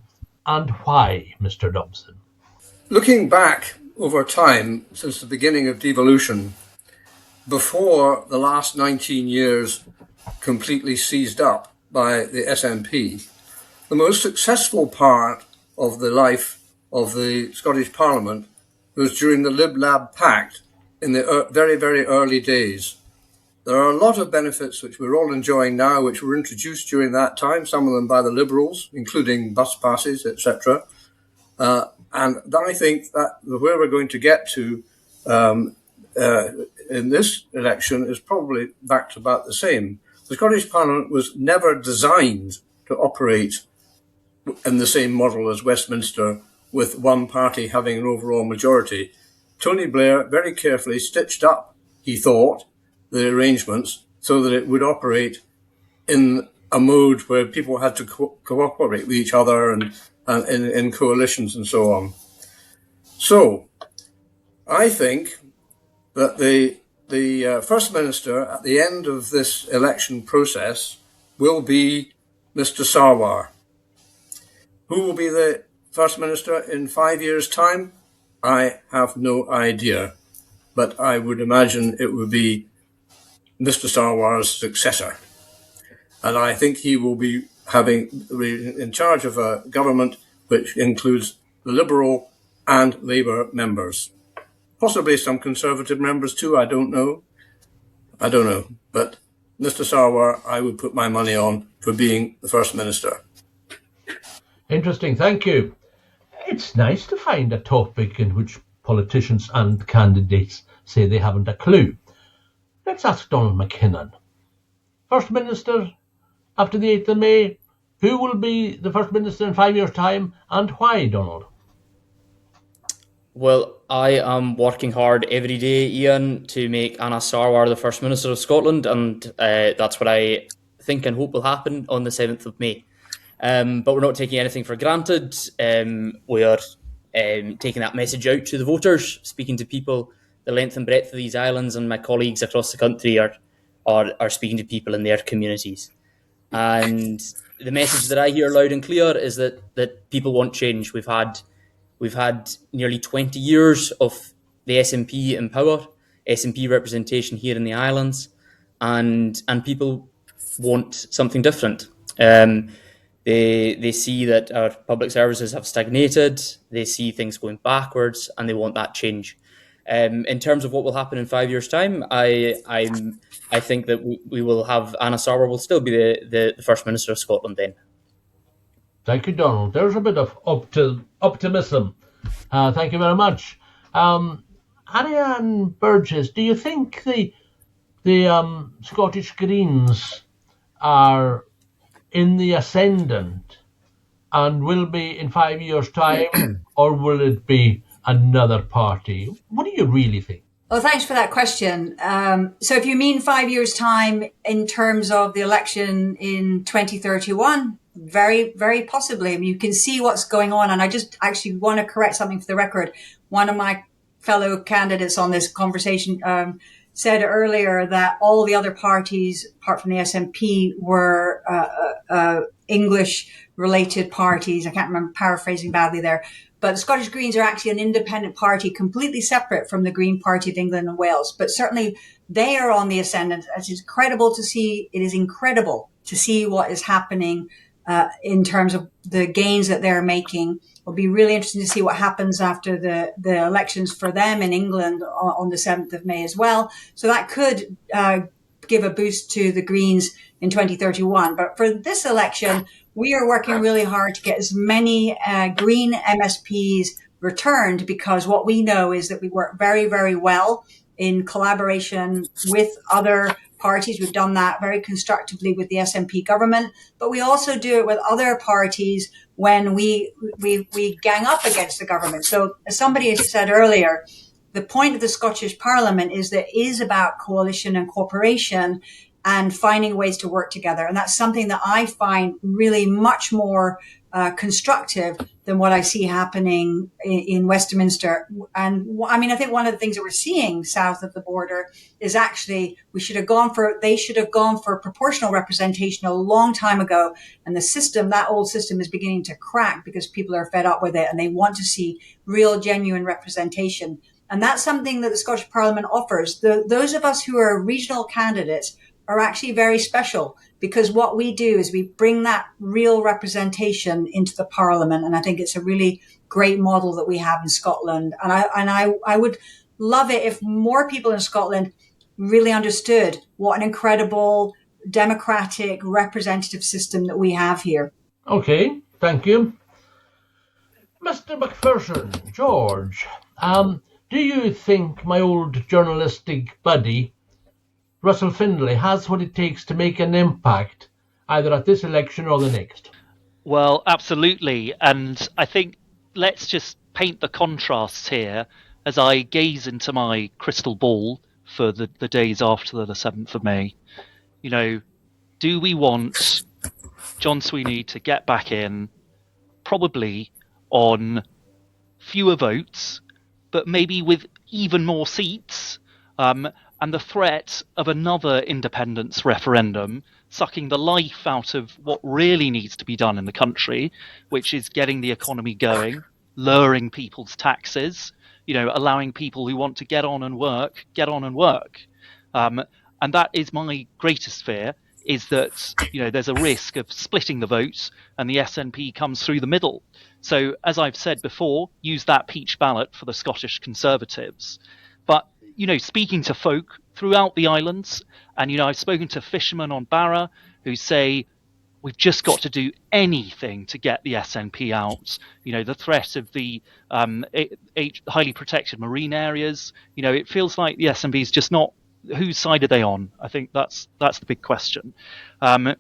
and why, Mr. Dobson? Looking back over time since the beginning of devolution, before the last 19 years completely seized up by the SNP, the most successful part of the life of the Scottish Parliament was during the Lib Lab Pact in the very, very early days. There are a lot of benefits which we're all enjoying now, which were introduced during that time, some of them by the Liberals, including bus passes, etc. And I think that where we're going to get to in this election is probably back to about the same. The Scottish Parliament was never designed to operate in the same model as Westminster, with one party having an overall majority. Tony Blair very carefully stitched up, he thought, the arrangements so that it would operate in a mode where people had to cooperate with each other and in coalitions and so on. So I think that the First Minister at the end of this election process will be Mr. Sarwar. Who will be the First Minister in 5 years' time? I have no idea, but I would imagine it would be Mr. Sarwar's successor. And I think he will be in charge of a government which includes the Liberal and Labour members. Possibly some Conservative members too, I don't know. But Mr. Sarwar, I would put my money on for being the First Minister. Interesting, thank you. It's nice to find a topic in which politicians and candidates say they haven't a clue. Let's ask Donald McKinnon. First Minister after the 8th of May, who will be the First Minister in 5 years' time, and why, Donald? Well, I am working hard every day, Iain, to make Anna Sarwar the First Minister of Scotland, and that's what I think and hope will happen on the 7th of May. But we're not taking anything for granted. We are taking that message out to the voters, speaking to people the length and breadth of these islands, and my colleagues across the country are speaking to people in their communities. And the message that I hear loud and clear is that people want change. We've had nearly 20 years of the SNP in power, SNP representation here in the islands, and people want something different. They see that our public services have stagnated, they see things going backwards, and they want that change. In terms of what will happen in 5 years' time, I think that we will have Anna Sarwar will still be the First Minister of Scotland then. Thank you, Donald. There's a bit of optimism. Thank you very much. Iain Burgess, do you think the Scottish Greens are in the ascendant and will be in 5 years' time, or will it be another party? What do you really think? Well, thanks for that question. So if you mean 5 years' time in terms of the election in 2031, very, very possibly. I mean, you can see what's going on. And I just actually want to correct something for the record. One of my fellow candidates on this conversation said earlier that all the other parties, apart from the SNP, were English-related parties. I can't remember, paraphrasing badly there. But the Scottish Greens are actually an independent party, completely separate from the Green Party of England and Wales. But certainly they are on the ascendant. It is incredible to see. It is incredible to see what is happening in terms of the gains that they're making. It'll be really interesting to see what happens after the elections for them in England on the 7th of May as well. So that could give a boost to the Greens in 2031. But for this election, we are working really hard to get as many Green MSPs returned, because what we know is that we work very, very well in collaboration with other parties. We've done that very constructively with the SNP government, but we also do it with other parties when we gang up against the government. So as somebody said earlier, the point of the Scottish Parliament is that it is about coalition and cooperation and finding ways to work together. And that's something that I find really much more constructive than what I see happening in Westminster. And I mean, I think one of the things that we're seeing south of the border is actually they should have gone for proportional representation a long time ago. And that old system is beginning to crack because people are fed up with it and they want to see real, genuine representation. And that's something that the Scottish Parliament offers. Those of us who are regional candidates are actually very special, because what we do is we bring that real representation into the Parliament. And I think it's a really great model that we have in Scotland. And I would love it if more people in Scotland really understood what an incredible democratic representative system that we have here. Okay, thank you. Mr. Macpherson, George, do you think my old journalistic buddy, Russell Findlay, has what it takes to make an impact, either at this election or the next? Well, absolutely. And I think let's just paint the contrasts here as I gaze into my crystal ball for the days after the 7th of May. You know, do we want John Sweeney to get back in, probably on fewer votes, but maybe with even more seats, and the threat of another independence referendum sucking the life out of what really needs to be done in the country, which is getting the economy going, lowering people's taxes, allowing people who want to get on and work. And that is my greatest fear, is that, there's a risk of splitting the vote and the SNP comes through the middle. So, as I've said before, use that peach ballot for the Scottish Conservatives. But, speaking to folk throughout the islands, and, I've spoken to fishermen on Barra who say, we've just got to do anything to get the SNP out. The threat of the highly protected marine areas, it feels like the SNP is just not. Whose side are they on? I think that's the big question. And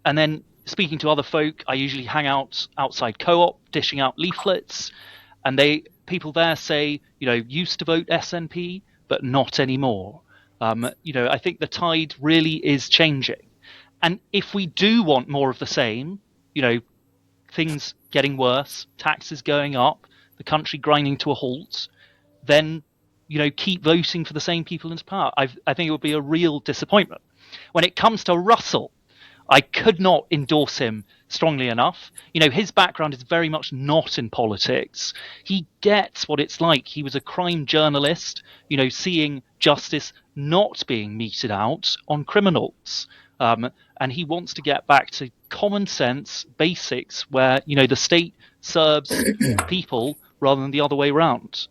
then speaking to other folk, I usually hang out outside Co-op, dishing out leaflets, and people there say, used to vote SNP, but not anymore. I think the tide really is changing. And if we do want more of the same, things getting worse, taxes going up, the country grinding to a halt, then keep voting for the same people into power. I think it would be a real disappointment. When it comes to Russell, I could not endorse him strongly enough. His background is very much not in politics. He gets what it's like. He was a crime journalist, seeing justice not being meted out on criminals. And he wants to get back to common sense basics where, the state serves people rather than the other way around.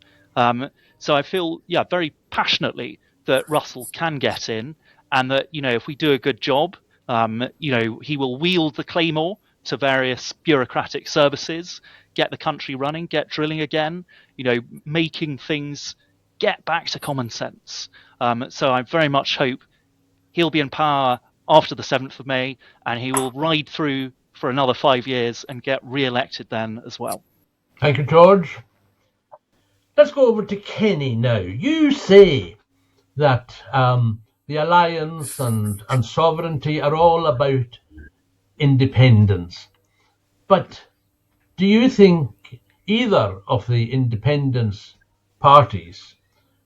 So I feel, very passionately that Russell can get in, and that, if we do a good job, he will wield the claymore to various bureaucratic services, get the country running, get drilling again, making things get back to common sense. So I very much hope he'll be in power after the 7th of May, and he will ride through for another 5 years and get re-elected then as well. Thank you, George. Let's go over to Kenny now. You say that the alliance and sovereignty are all about independence. But do you think either of the independence parties,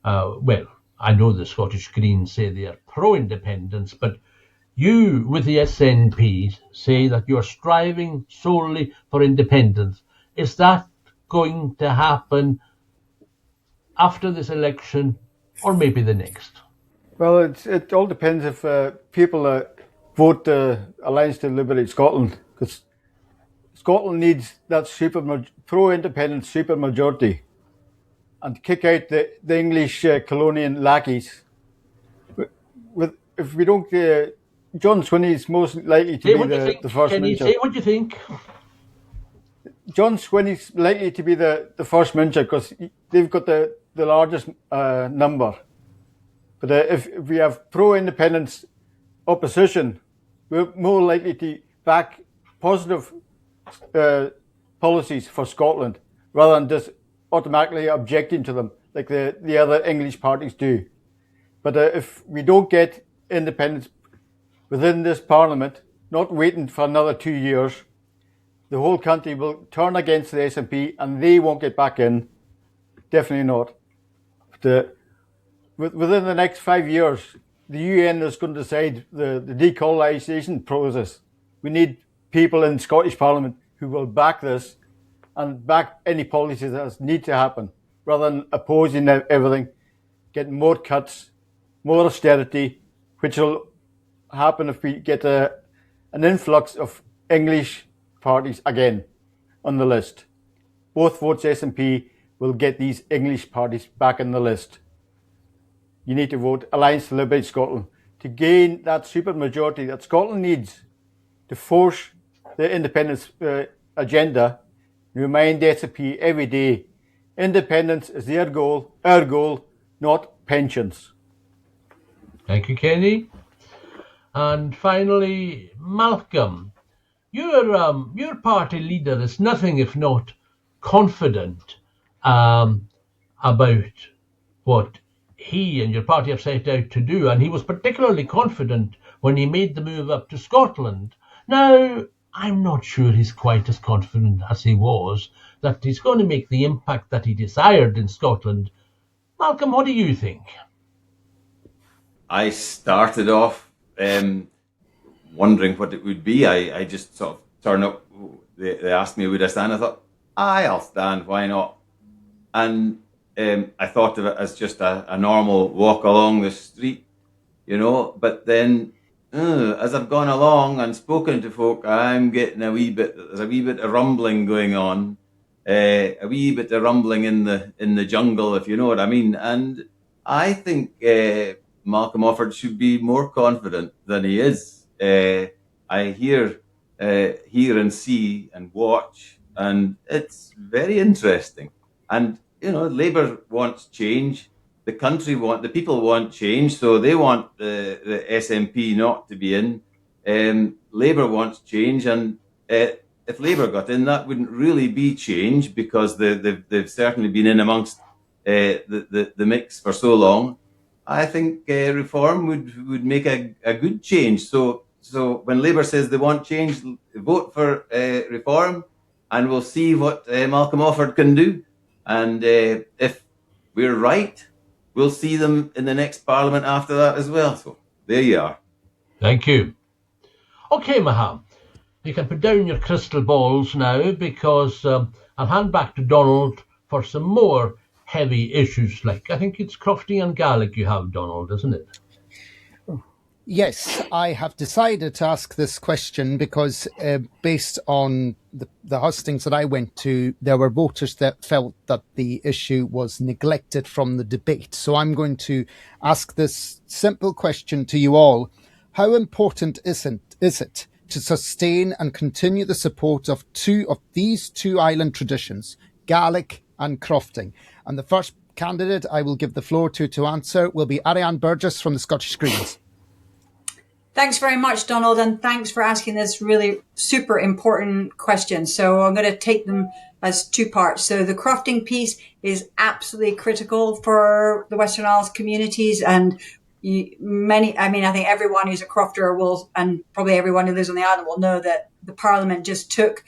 well, I know the Scottish Greens say they are pro-independence, but you with the SNP say that you're striving solely for independence. Is that going to happen after this election or maybe the next? Well, it all depends if people vote the Alliance to Liberate Scotland, because Scotland needs that pro-independent supermajority and kick out the English colonial lackeys. If we don't, John Swinney is most likely to be the first minister. Say what you think. John Swinney's likely to be the first minister because they've got the largest number. But if we have pro-independence opposition, we're more likely to back positive policies for Scotland rather than just automatically objecting to them like the other English parties do. But if we don't get independence within this Parliament, not waiting for another 2 years, the whole country will turn against the SNP and they won't get back in. Definitely not. Within the next 5 years, the UN is going to decide the decolonisation process. We need people in Scottish Parliament who will back this and back any policies that need to happen, rather than opposing everything, getting more cuts, more austerity, which will happen if we get an influx of English parties again on the list. Both votes SNP will get these English parties back on the list. You need to vote Alliance to Liberate Scotland to gain that supermajority that Scotland needs to force the independence agenda. Remind the SNP every day, independence is their goal, our goal, not pensions. Thank you, Kenny. And finally, Malcolm, your party leader is nothing if not confident about what he and your party have set out to do, and he was particularly confident when he made the move up to Scotland. Now, I'm not sure he's quite as confident as he was that he's going to make the impact that he desired in Scotland. Malcolm, what do you think? I started off wondering what it would be. I just sort of turned up. They asked me would I stand. I thought, I'll stand. Why not? And I thought of it as just a normal walk along the street, But then, as I've gone along and spoken to folk, I'm getting there's a wee bit of rumbling going on, a wee bit of rumbling in the jungle, if you know what I mean. And I think Malcolm Offord should be more confident than he is. I hear and see and watch, and it's very interesting. And Labour wants change. The people want change, so they want the SNP not to be in. Labour wants change, and if Labour got in, that wouldn't really be change because they've certainly been in amongst the mix for so long. I think reform would make a good change. So when Labour says they want change, vote for reform, and we'll see what Malcolm Offord can do. And if we're right, we'll see them in the next Parliament after that as well. So there you are. Thank you. Okay, Maham, you can put down your crystal balls now because I'll hand back to Donald for some more heavy issues. Like I think it's crofting and Gaelic you have, Donald, isn't it? Yes, I have decided to ask this question because based on the hustings that I went to, there were voters that felt that the issue was neglected from the debate. So I'm going to ask this simple question to you all. How important is it to sustain and continue the support of these two island traditions, Gaelic and crofting? And the first candidate I will give the floor to answer will be Iain Burgess from the Scottish Greens. Thanks very much, Donald, and thanks for asking this really super important question. So I'm going to take them as two parts. So the crofting piece is absolutely critical for the Western Isles communities, and I think everyone who's a crofter will, and probably everyone who lives on the island will know that the Parliament just took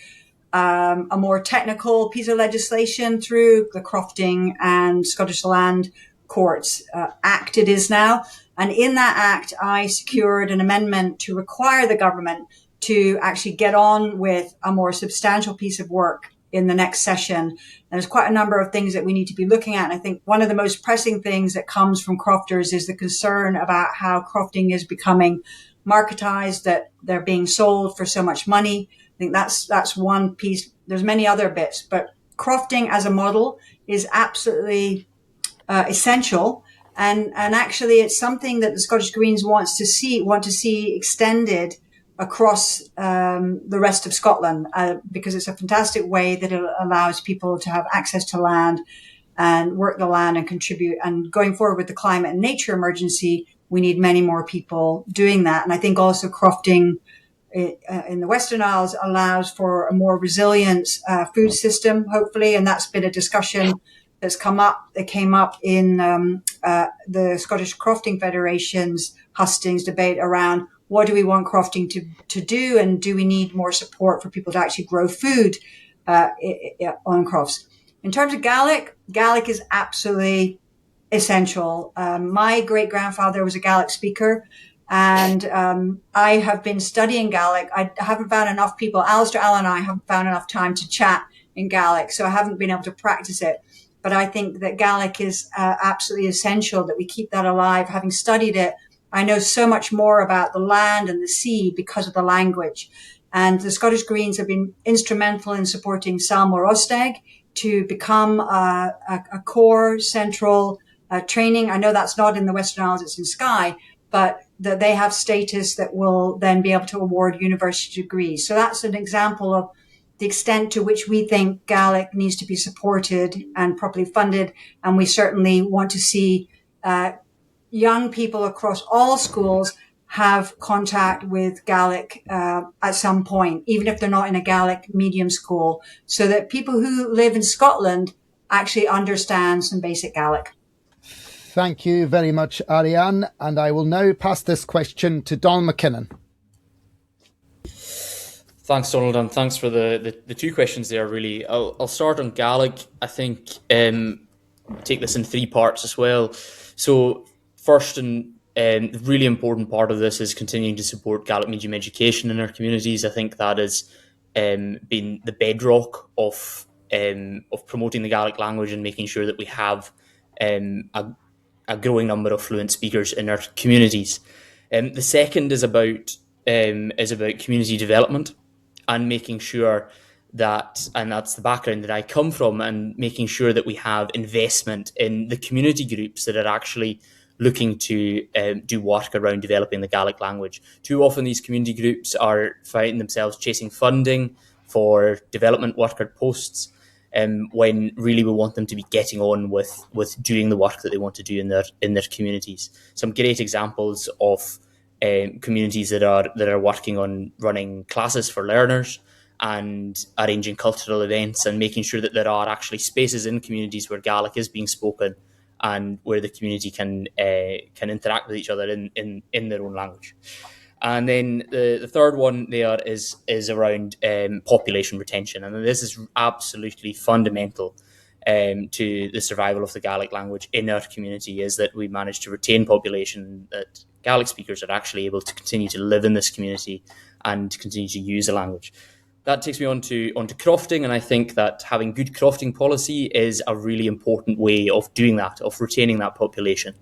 a more technical piece of legislation through the Crofting and Scottish Land Courts Act it is now. And in that act, I secured an amendment to require the government to actually get on with a more substantial piece of work in the next session. And there's quite a number of things that we need to be looking at. And I think one of the most pressing things that comes from crofters is the concern about how crofting is becoming marketized, that they're being sold for so much money. I think that's one piece. There's many other bits, but crofting as a model is absolutely essential. And actually, it's something that the Scottish Greens want to see extended across the rest of Scotland because it's a fantastic way that it allows people to have access to land and work the land and contribute. And going forward with the climate and nature emergency, we need many more people doing that. And I think also crofting in the Western Isles allows for a more resilient food system, hopefully. And that's been a discussion that's come up. It came up in the Scottish Crofting Federation's hustings debate around what do we want crofting to do, and do we need more support for people to actually grow food on crofts? In terms of Gaelic is absolutely essential. My great-grandfather was a Gaelic speaker, and I have been studying Gaelic. I haven't found enough people, Alistair, Al and I haven't found enough time to chat in Gaelic, so I haven't been able to practice it. But I think that Gaelic is absolutely essential that we keep that alive. Having studied it, I know so much more about the land and the sea because of the language. And the Scottish Greens have been instrumental in supporting Salmor Osteg to become a core central training. I know that's not in the Western Isles, it's in Skye, but that they have status that will then be able to award university degrees. So that's an example of the extent to which we think Gaelic needs to be supported and properly funded. And we certainly want to see young people across all schools have contact with Gaelic at some point, even if they're not in a Gaelic medium school, so that people who live in Scotland actually understand some basic Gaelic. Thank you very much, Iain. And I will now pass this question to Donald McKinnon. Thanks, Donald, and thanks for the two questions there, really. I'll start on Gaelic. I think take this in three parts as well. So first, and the really important part of this is continuing to support Gaelic medium education in our communities. I think that has been the bedrock of promoting the Gaelic language and making sure that we have a growing number of fluent speakers in our communities. The second is about community development and making sure that, and that's the background that I come from, and making sure that we have investment in the community groups that are actually looking to do work around developing the Gaelic language. Too often these community groups are finding themselves chasing funding for development worker posts, when really we want them to be getting on with doing the work that they want to do in their communities. Some great examples of communities that are working on running classes for learners and arranging cultural events and making sure that there are actually spaces in communities where Gaelic is being spoken and where the community can interact with each other in their own language. And then the third one there is around population retention. And this is absolutely fundamental to the survival of the Gaelic language in our community, is that we manage to retain population, that Gaelic speakers are actually able to continue to live in this community and continue to use the language. That takes me onto crofting, and I think that having good crofting policy is a really important way of doing that, of retaining that population.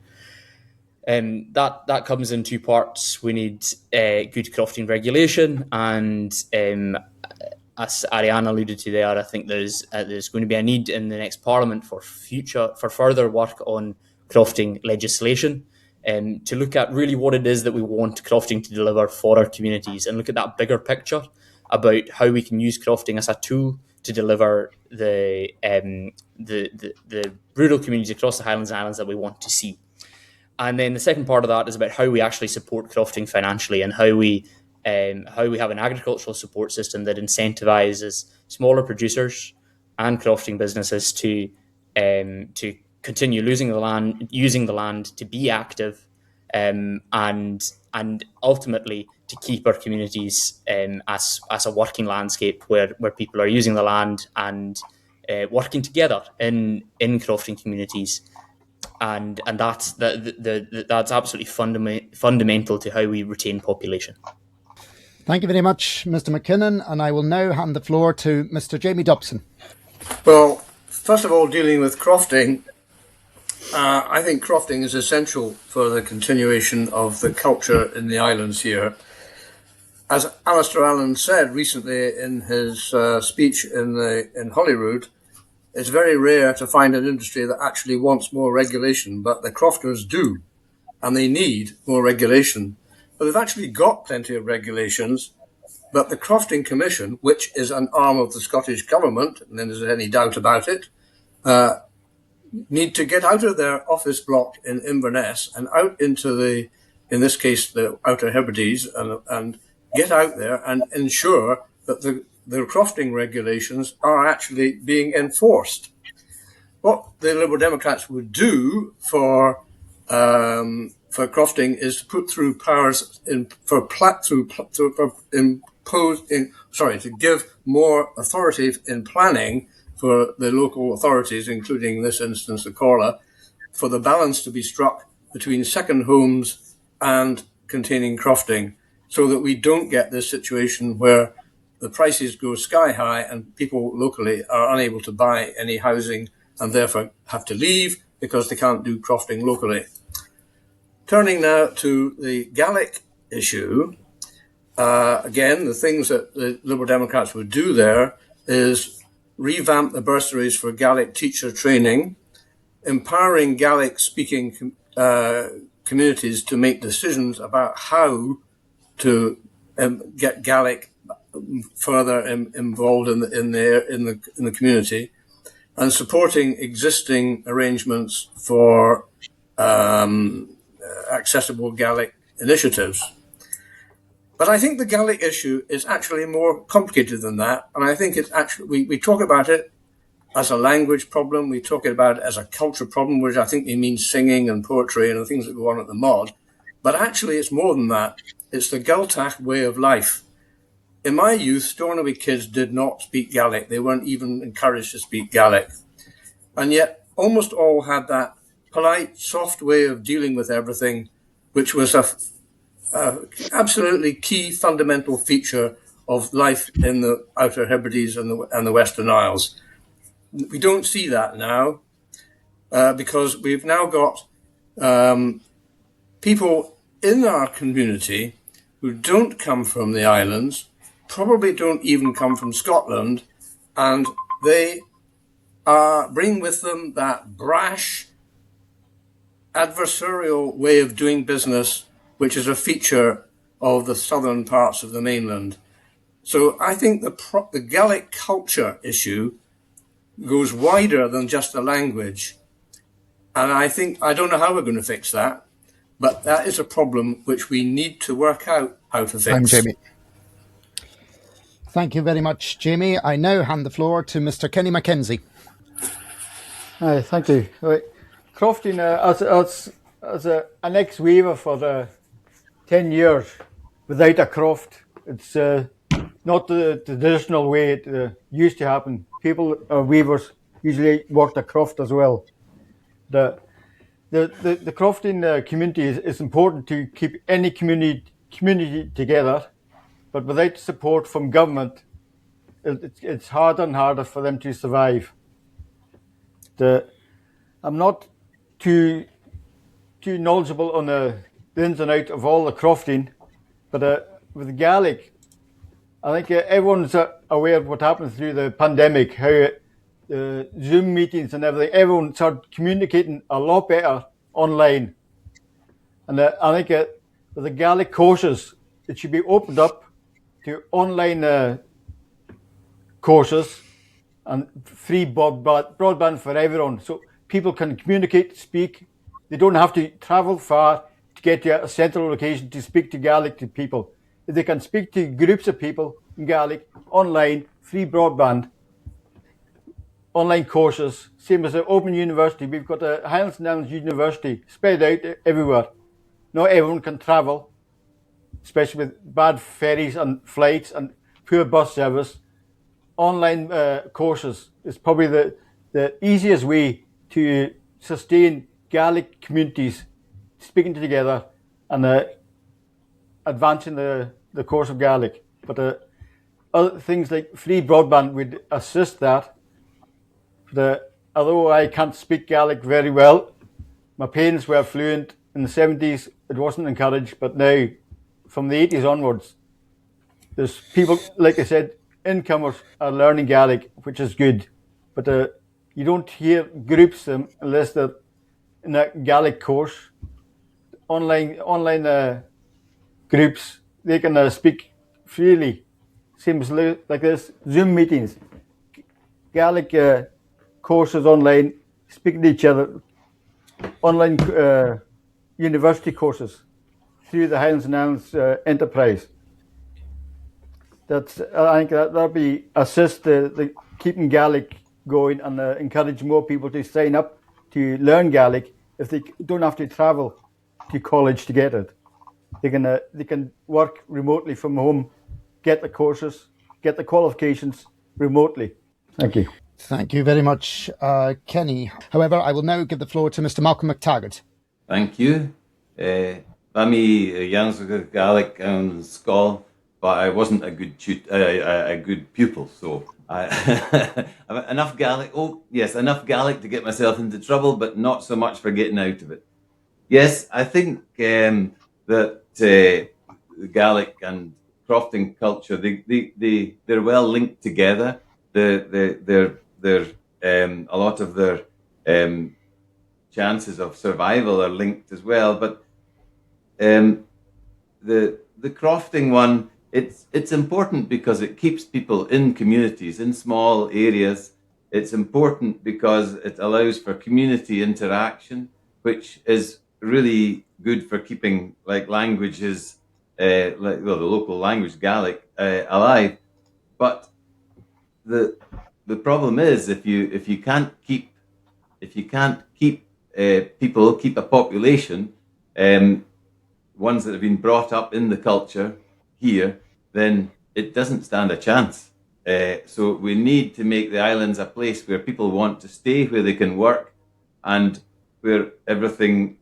That comes in two parts. We need good crofting regulation, and as Iain alluded to there, I think there's going to be a need in the next Parliament for further work on crofting legislation, to look at really what it is that we want crofting to deliver for our communities, and look at that bigger picture about how we can use crofting as a tool to deliver the rural communities across the Highlands and Islands that we want to see. And then the second part of that is about how we actually support crofting financially, and how we have an agricultural support system that incentivises smaller producers and crofting businesses to continue using the land to be active, and ultimately to keep our communities as a working landscape where people are using the land and working together in crofting communities. And that's absolutely fundamental to how we retain population. Thank you very much, Mr. McKinnon, and I will now hand the floor to Mr. Jamie Dobson. Well, first of all, dealing with crofting, I think crofting is essential for the continuation of the culture in the islands here. As Alistair Allen said recently in his speech in Holyrood, it's very rare to find an industry that actually wants more regulation, but the crofters do, and they need more regulation. But they've actually got plenty of regulations, but the Crofting Commission, which is an arm of the Scottish Government, and then there's any doubt about it, need to get out of their office block in Inverness and out into in this case, the Outer Hebrides, and get out there and ensure that the crofting regulations are actually being enforced. What the Liberal Democrats would do for for crofting is to put through powers to give more authority in planning for the local authorities, including in this instance the Corla, for the balance to be struck between second homes and containing crofting, so that we don't get this situation where the prices go sky high and people locally are unable to buy any housing and therefore have to leave because they can't do crofting locally. Turning now to the Gaelic issue, again, the things that the Liberal Democrats would do there is revamp the bursaries for Gaelic teacher training, empowering Gaelic-speaking communities to make decisions about how to get Gaelic further involved in the community, and supporting existing arrangements for accessible Gaelic initiatives. But I think the Gaelic issue is actually more complicated than that, and I think it's actually we talk about it as a language problem, we talk about it as a culture problem, which I think they mean singing and poetry and the things that go on at the Mod. But actually it's more than that. It's the Gaeltacht way of life. In my youth, Stornoway kids did not speak Gaelic. They weren't even encouraged to speak Gaelic. And yet almost all had that polite, soft way of dealing with everything, which was a absolutely key fundamental feature of life in the Outer Hebrides and the Western Isles. We don't see that now because we've now got people in our community who don't come from the islands, probably don't even come from Scotland, and they bring with them that brash, adversarial way of doing business, which is a feature of the southern parts of the mainland. So I think the Gaelic culture issue goes wider than just a language. And I don't know how we're going to fix that, but that is a problem which we need to work out how to fix. I'm Jamie. Thank you very much, Jamie. I now hand the floor to Mr. Kenny Mackenzie. Hi, thank you. Right. Crofting, as an ex-weaver for the 10 years without a croft, it's not the traditional way it used to happen. People, weavers, usually work the croft as well. The crofting community is important to keep any community together, but without support from government, it's harder and harder for them to survive. I'm not too knowledgeable on the ins and outs of all the crofting, but with Gaelic, I think everyone's aware of what happened through the pandemic, how Zoom meetings and everything, everyone started communicating a lot better online. And I think with the Gaelic courses, it should be opened up to online courses and free broadband for everyone, so people can communicate, speak. They don't have to travel far to get to a central location to speak to Gaelic to people. If they can speak to groups of people in Gaelic online, free broadband, online courses, same as an open university. We've got a Highlands and Islands University spread out everywhere. Not everyone can travel, especially with bad ferries and flights and poor bus service. Online courses is probably the easiest way to sustain Gaelic communities speaking together and advancing the course of Gaelic. But other things like free broadband would assist that. Although I can't speak Gaelic very well, my parents were fluent in the 70s. It wasn't encouraged, but now, from the 80s onwards, there's people, like I said, incomers are learning Gaelic, which is good. But you don't hear groups unless they're in a Gaelic course. Online groups, they can speak freely. Same as like this, Zoom meetings, Gaelic courses online, speaking to each other, online university courses through the Highlands and Islands enterprise. I think that'll be assist the keeping Gaelic going and encourage more people to sign up to learn Gaelic if they don't have to travel to college to get it. They can work remotely from home, get the courses, get the qualifications remotely. Thank you. Thank you very much, Kenny. However, I will now give the floor to Mr. Malcolm McTaggart. Thank you. I'm young Gaelic and Scotland, but I wasn't a good pupil, so I enough Gaelic. Oh yes, enough Gaelic to get myself into trouble, but not so much for getting out of it. Yes, I think that Gaelic and crofting culture they're well linked together. They're a lot of their chances of survival are linked as well. But the crofting one, it's important because it keeps people in communities, in small areas. It's important because it allows for community interaction, which is really good for keeping languages, the local language Gaelic alive. But the problem is if you can't keep people, keep a population, ones that have been brought up in the culture here, then it doesn't stand a chance. So we need to make the islands a place where people want to stay, where they can work, and where everything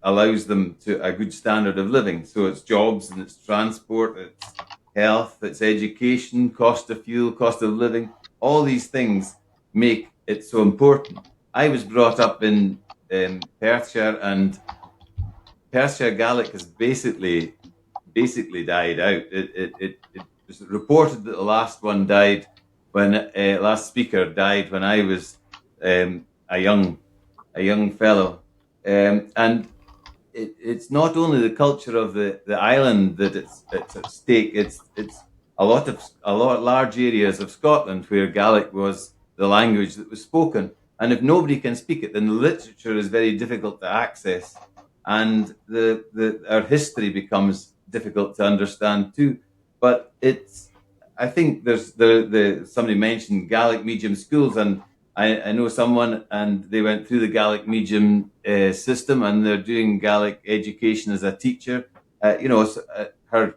allows them to a good standard of living. So it's jobs and it's transport, it's health, it's education, cost of fuel, cost of living. All these things make it so important. I was brought up in Perthshire, and Perthshire Gaelic has basically died out. It was reported that the last one died when last speaker died when I was a young fellow, and it's not only the culture of the island that it's at stake. It's a lot large areas of Scotland where Gaelic was the language that was spoken, and if nobody can speak it, then the literature is very difficult to access, and our history becomes difficult to understand too. But I think there's somebody mentioned Gaelic medium schools, and I know someone, and they went through the Gaelic medium system, and they're doing Gaelic education as a teacher. Her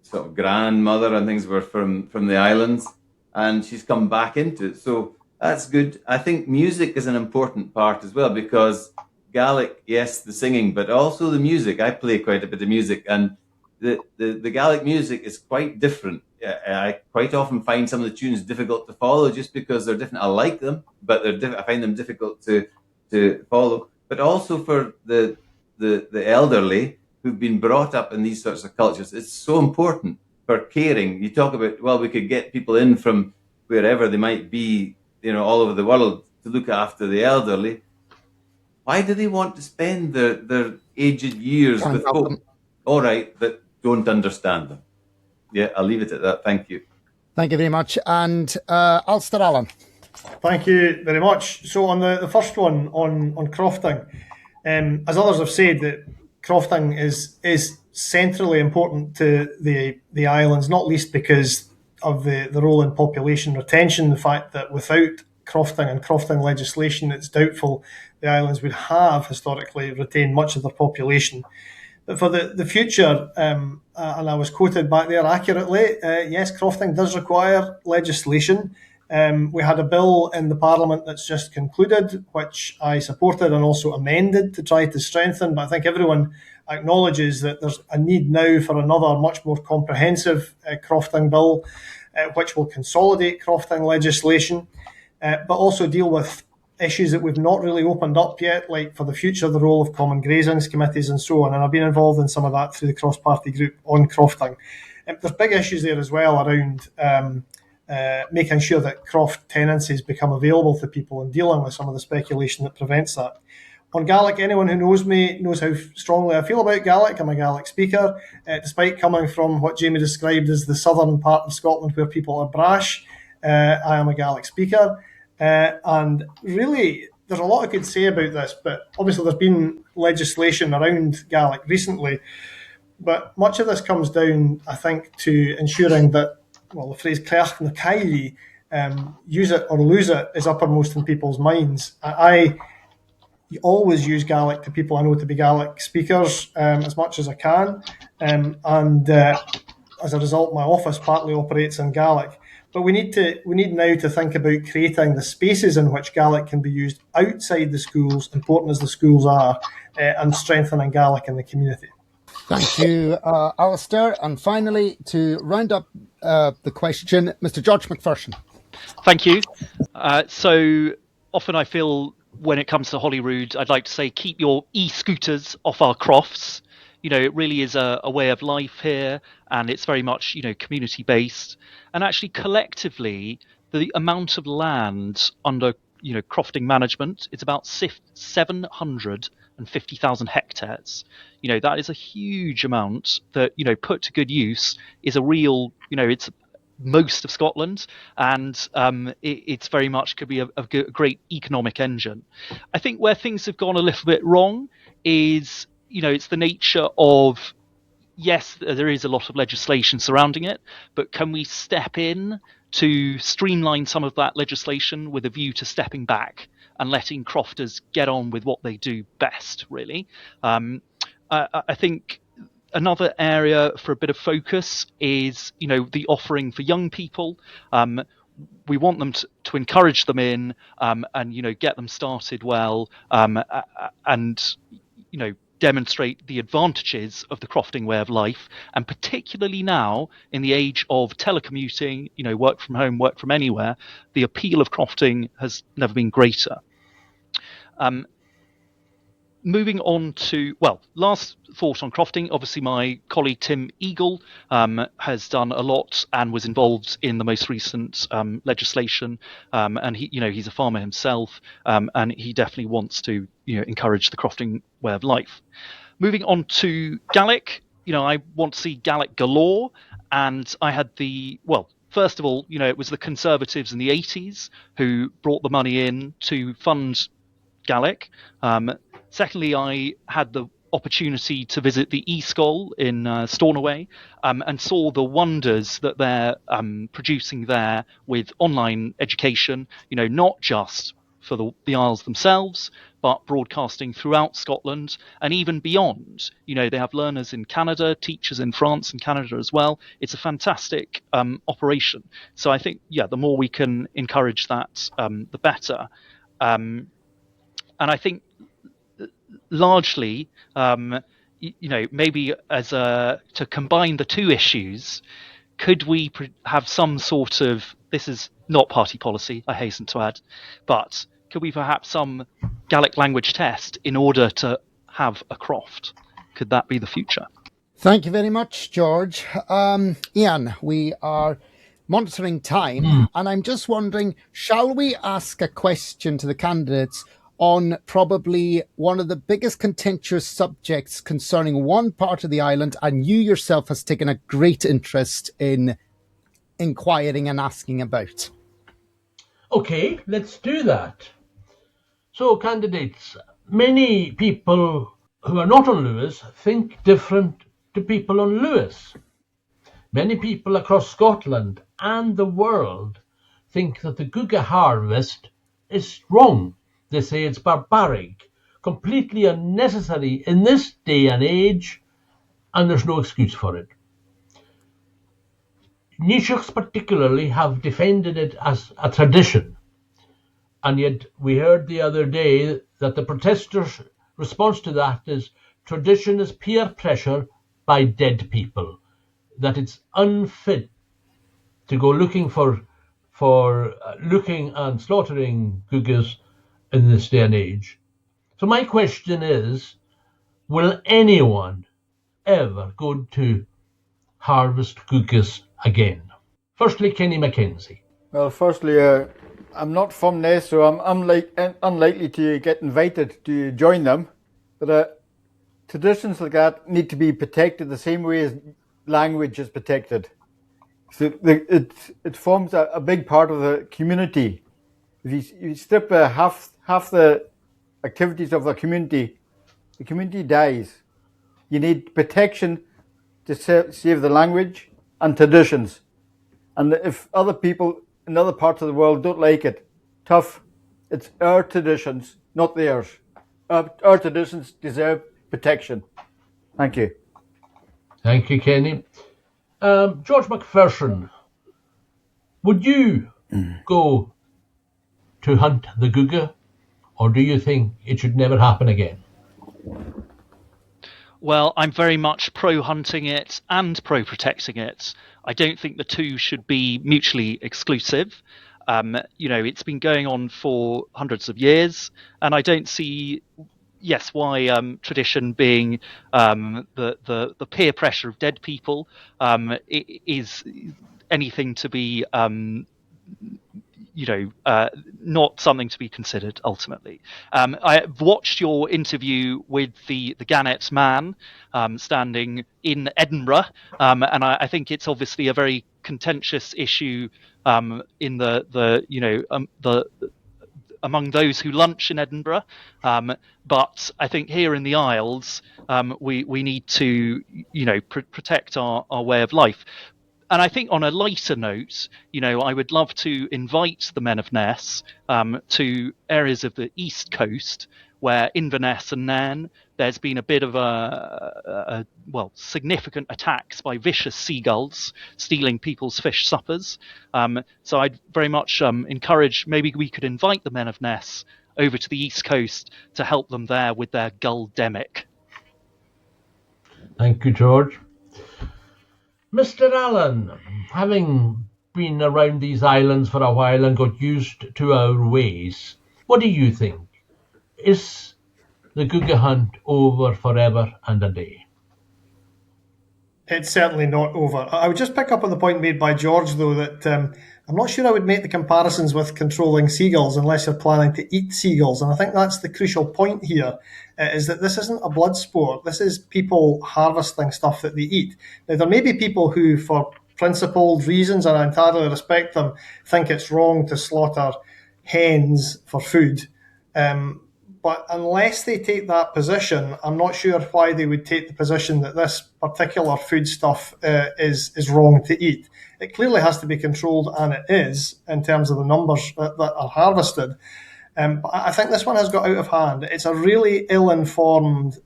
sort of grandmother and things were from the islands, and she's come back into it. So that's good. I think music is an important part as well, because Gaelic, yes, the singing, but also the music. I play quite a bit of music, and the Gaelic music is quite different. I quite often find some of the tunes difficult to follow just because they're different. I like them, but I find them difficult to follow. But also for the elderly who've been brought up in these sorts of cultures, it's so important for caring. You talk about, well, we could get people in from wherever they might be, all over the world to look after the elderly. Why do they want to spend their aged years with folk, all right, that don't understand them? Yeah, I'll leave it at that. Thank you. Thank you very much. And Ulster Allen. Thank you very much. So on the first one on crofting, as others have said, that crofting is centrally important to the islands, not least because of the role in population retention, the fact that without crofting and crofting legislation, it's doubtful the islands would have historically retained much of their population. But for the future, and I was quoted back there accurately, yes, crofting does require legislation. We had a bill in the Parliament that's just concluded, which I supported and also amended to try to strengthen. But I think everyone acknowledges that there's a need now for another much more comprehensive crofting bill, which will consolidate crofting legislation, but also deal with issues that we've not really opened up yet, like for the future, the role of common grazings committees and so on. And I've been involved in some of that through the cross-party group on crofting. There's big issues there as well around making sure that croft tenancies become available to people and dealing with some of the speculation that prevents that. On Gaelic, anyone who knows me knows how strongly I feel about Gaelic. I'm a Gaelic speaker, despite coming from what Jamie described as the southern part of Scotland where people are brash. I am a Gaelic speaker. And really, there's a lot I could say about this, but obviously there's been legislation around Gaelic recently. But much of this comes down, I think, to ensuring that, well, the phrase Cleach na Cailí, use it or lose it, is uppermost in people's minds. always use Gaelic to people I know to be Gaelic speakers as much as I can. And as a result, my office partly operates in Gaelic. But we need now to think about creating the spaces in which Gaelic can be used outside the schools, important as the schools are, and strengthening Gaelic in the community. Thank you, Alistair. And finally, to round up the question, Mr. George McPherson. Thank you. So often I feel when it comes to Holyrood, I'd like to say keep your e-scooters off our crofts. It really is a way of life here, and it's very much, community based. And actually, collectively, the amount of land under, crofting management, it's about 750,000 hectares. That is a huge amount that, put to good use is a real, it's most of Scotland, and it's very much could be a great economic engine. I think where things have gone a little bit wrong is, it's the nature of, yes, there is a lot of legislation surrounding it, but can we step in to streamline some of that legislation with a view to stepping back and letting crofters get on with what they do best, really? I think another area for a bit of focus is, the offering for young people. We want them to encourage them in and, get them started well and, demonstrate the advantages of the crofting way of life, and particularly now in the age of telecommuting, work from home, work from anywhere, the appeal of crofting has never been greater. Moving on to, last thought on crofting. Obviously, my colleague Tim Eagle has done a lot and was involved in the most recent legislation. And he's a farmer himself, and he definitely wants to, encourage the crofting way of life. Moving on to Gaelic, I want to see Gaelic galore, and I had first of all, it was the Conservatives in the 80s who brought the money in to fund Gaelic. Secondly, I had the opportunity to visit the Eascol in Stornoway and saw the wonders that they're producing there with online education, not just for the Isles themselves, but broadcasting throughout Scotland and even beyond. They have learners in Canada, teachers in France and Canada as well. It's a fantastic operation. So I think, the more we can encourage that, the better. And I think largely, maybe to combine the two issues, could we have some sort of, this is not party policy, I hasten to add, but could we perhaps some Gaelic language test in order to have a croft? Could that be the future? Thank you very much, George. Iain, we are monitoring time, and I'm just wondering, shall we ask a question to the candidates on probably one of the biggest contentious subjects concerning one part of the island, and you yourself has taken a great interest in inquiring and asking about? Okay, let's do that. So, candidates, many people who are not on Lewis think different to people on Lewis. Many people across Scotland and the world think that the guga harvest is wrong. They say it's barbaric, completely unnecessary in this day and age, and there's no excuse for it. Taoiseachs particularly have defended it as a tradition, and yet we heard the other day that the protesters' response to that is tradition is peer pressure by dead people, that it's unfit to go looking for looking and slaughtering gugas in this day and age. So my question is, will anyone ever go to harvest gugas again? Firstly, Kenny Mackenzie. Well, firstly, I'm not from there, so I'm unlikely to get invited to join them. But traditions like that need to be protected the same way as language is protected. So it forms a big part of the community. If you strip half the activities of the community dies. You need protection to save the language and traditions. And if other people in other parts of the world don't like it, tough. It's our traditions, not theirs. our traditions deserve protection. Thank you. Thank you, Kenny. George McPherson, would you go to hunt the guga, or do you think it should never happen again? Well, I'm very much pro-hunting it and pro-protecting it. I don't think the two should be mutually exclusive. It's been going on for hundreds of years, and I don't see, why tradition being the peer pressure of dead people is anything to be not something to be considered ultimately. I've watched your interview with the Gannet man standing in Edinburgh, and I think it's obviously a very contentious issue in the among those who lunch in Edinburgh. But I think here in the Isles, we need to protect our way of life. And I think on a lighter note, I would love to invite the Men of Ness to areas of the East Coast where Inverness and Nairn, there's been a bit of significant attacks by vicious seagulls stealing people's fish suppers. So I'd very much encourage, maybe we could invite the Men of Ness over to the East Coast to help them there with their gull-demic. Thank you, George. Mr. Allen, having been around these islands for a while and got used to our ways, what do you think? Is the guga hunt over forever and a day? It's certainly not over. I would just pick up on the point made by George, though, that I'm not sure I would make the comparisons with controlling seagulls unless you're planning to eat seagulls. And I think that's the crucial point here, is that this isn't a blood sport. This is people harvesting stuff that they eat. Now, there may be people who, for principled reasons, and I entirely respect them, think it's wrong to slaughter hens for food. But unless they take that position, I'm not sure why they would take the position that this particular foodstuff is wrong to eat. It clearly has to be controlled, and it is, in terms of the numbers that are harvested. But I think this one has got out of hand. It's a really ill-informed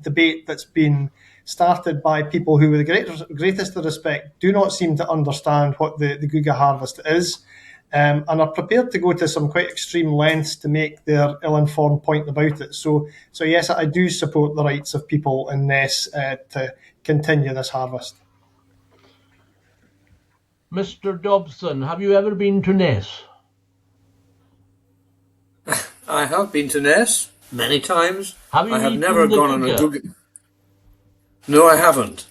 debate that's been started by people who, with the greatest of respect, do not seem to understand what the guga harvest is. And are prepared to go to some quite extreme lengths to make their ill-informed point about it. So yes, I do support the rights of people in Ness to continue this harvest. Mr. Dobson, have you ever been to Ness? I have been to Ness many times. Have you I have eaten never the gone on a guga? guga. No, I haven't.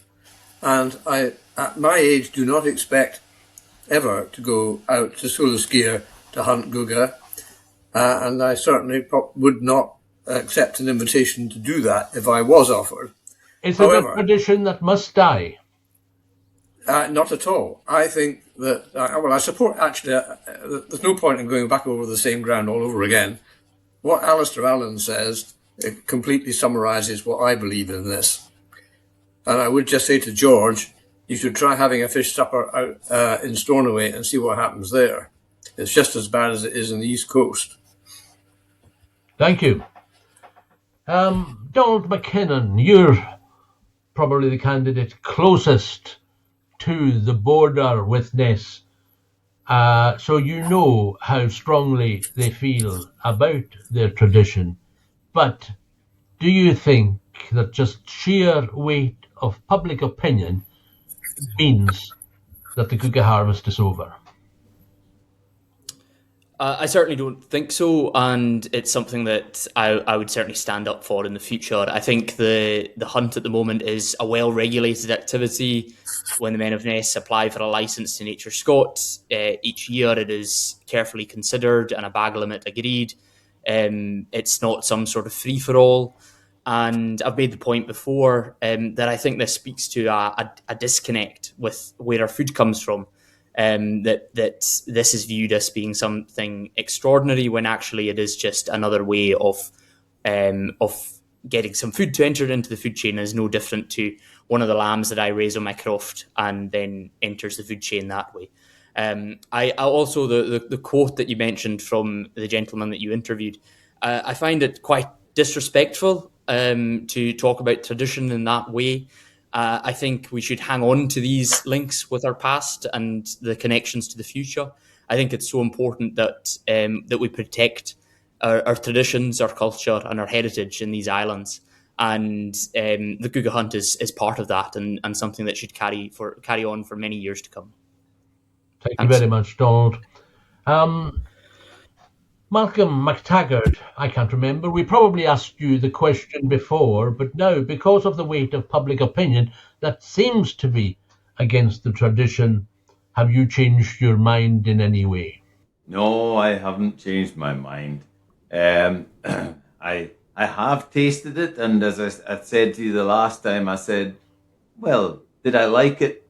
And I, at my age, do not expect ever to go out to Sulaskir to hunt guga, and I certainly would not accept an invitation to do that if I was offered. Is it a tradition that must die? Not at all. I think that, I support, actually, there's no point in going back over the same ground all over again. What Alistair Allen says, it completely summarises what I believe in this. And I would just say to George, you should try having a fish supper out in Stornoway and see what happens there. It's just as bad as it is in the East Coast. Thank you. Donald McKinnon, you're probably the candidate closest to the border with Ness. So you know how strongly they feel about their tradition. But do you think that just sheer weight of public opinion means that the guga harvest is over? I certainly don't think so, and it's something that I would certainly stand up for in the future. I think the hunt at the moment is a well-regulated activity. When the Men of Ness apply for a licence to Nature Scot, each year it is carefully considered and a bag limit agreed. It's not some sort of free-for-all. And I've made the point before that I think this speaks to a disconnect with where our food comes from. That this is viewed as being something extraordinary when actually it is just another way of getting some food to enter into the food chain. Is no different to one of the lambs that I raise on my croft and then enters the food chain that way. I also the quote that you mentioned from the gentleman that you interviewed, I find it quite disrespectful to talk about tradition in that way. I think we should hang on to these links with our past and the connections to the future. I think it's so important that that we protect our traditions, our culture, and our heritage in these islands. And the guga hunt is part of that, and something that should carry on for many years to come. Thank you very much, Donald. Malcolm McTaggart, I can't remember. We probably asked you the question before, but now, because of the weight of public opinion that seems to be against the tradition, have you changed your mind in any way? No, I haven't changed my mind. I have tasted it, and as I said to you the last time, I said, well, did I like it?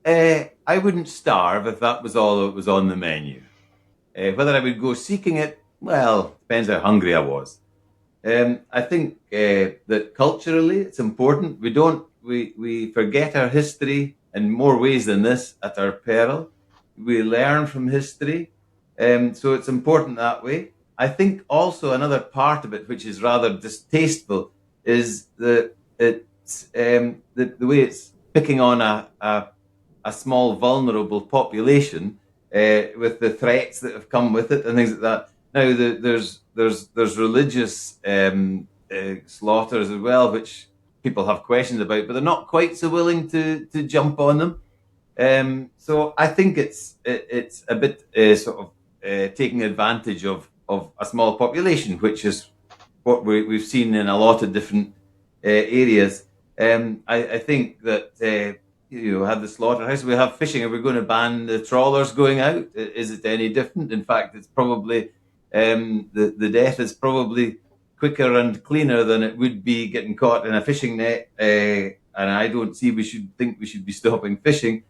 I wouldn't starve if that was all that was on the menu. Whether I would go seeking it, well, depends how hungry I was. I think that culturally it's important. We forget our history in more ways than this at our peril. We learn from history, so it's important that way. I think also another part of it, which is rather distasteful, is that it's the way it's picking on a small vulnerable population. With the threats that have come with it and things like that. Now there's religious slaughters as well, which people have questions about, but they're not quite so willing to jump on them. So I think it's a bit taking advantage of a small population, which is what we've seen in a lot of different areas. I think that. You have the slaughterhouse, we have fishing. Are we going to ban the trawlers going out? Is it any different? In fact, it's probably the death is probably quicker and cleaner than it would be getting caught in a fishing net. And I don't see we should be stopping fishing.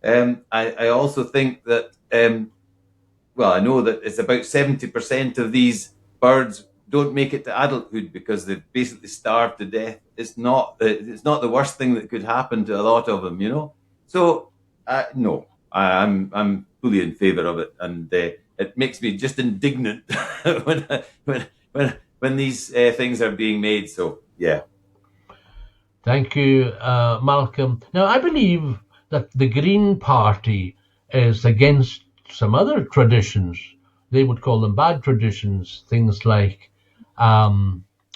I also think that I know that it's about 70% of these birds don't make it to adulthood because they've basically starved to death. It's not the worst thing that could happen to a lot of them, you know. So no, I'm fully in favour of it, and it makes me just indignant when these things are being made. So yeah. Thank you, Malcolm. Now I believe that the Green Party is against some other traditions. They would call them bad traditions, things like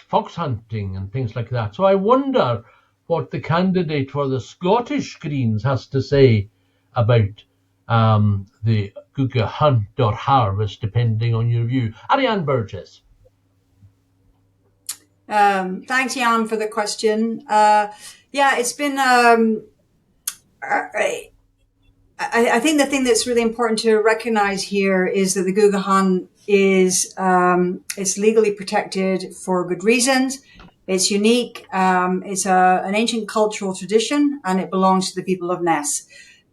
fox hunting and things like that. So I wonder what the candidate for the Scottish Greens has to say about the guga hunt or harvest, depending on your view. Iain Burgess. Thanks, Iain, for the question. It's been. I think the thing that's really important to recognize here is that the guga hunt is it's legally protected for good reasons. It's unique. It's an ancient cultural tradition, and it belongs to the people of Ness.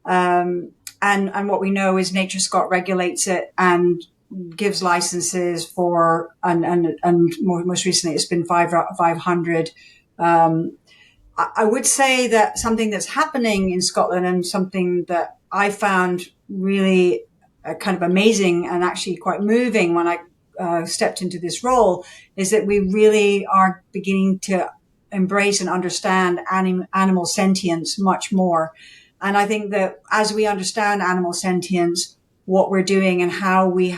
And what we know is Nature Scott regulates it and gives licenses for, and most recently it's been 500. I would say that something that's happening in Scotland, and something that I found really kind of amazing and actually quite moving when I stepped into this role, is that we really are beginning to embrace and understand animal sentience much more. And I think that as we understand animal sentience, what we're doing and how we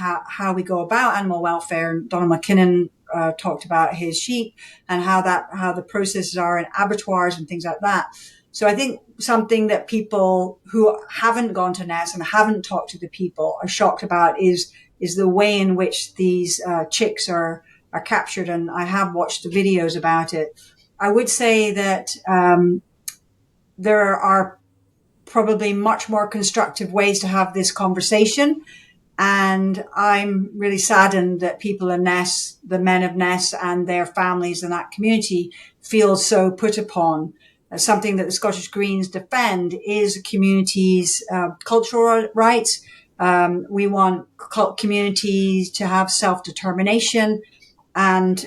go about animal welfare, and Donald McKinnon talked about his sheep and how the processes are in abattoirs and things like that. So I think something that people who haven't gone to Ness and haven't talked to the people are shocked about is the way in which these chicks are captured. And I have watched the videos about it. I would say that there are probably much more constructive ways to have this conversation. And I'm really saddened that people in Ness, the men of Ness and their families in that community, feel so put upon. Something that the Scottish Greens defend is communities' cultural rights. We want communities to have self-determination. And,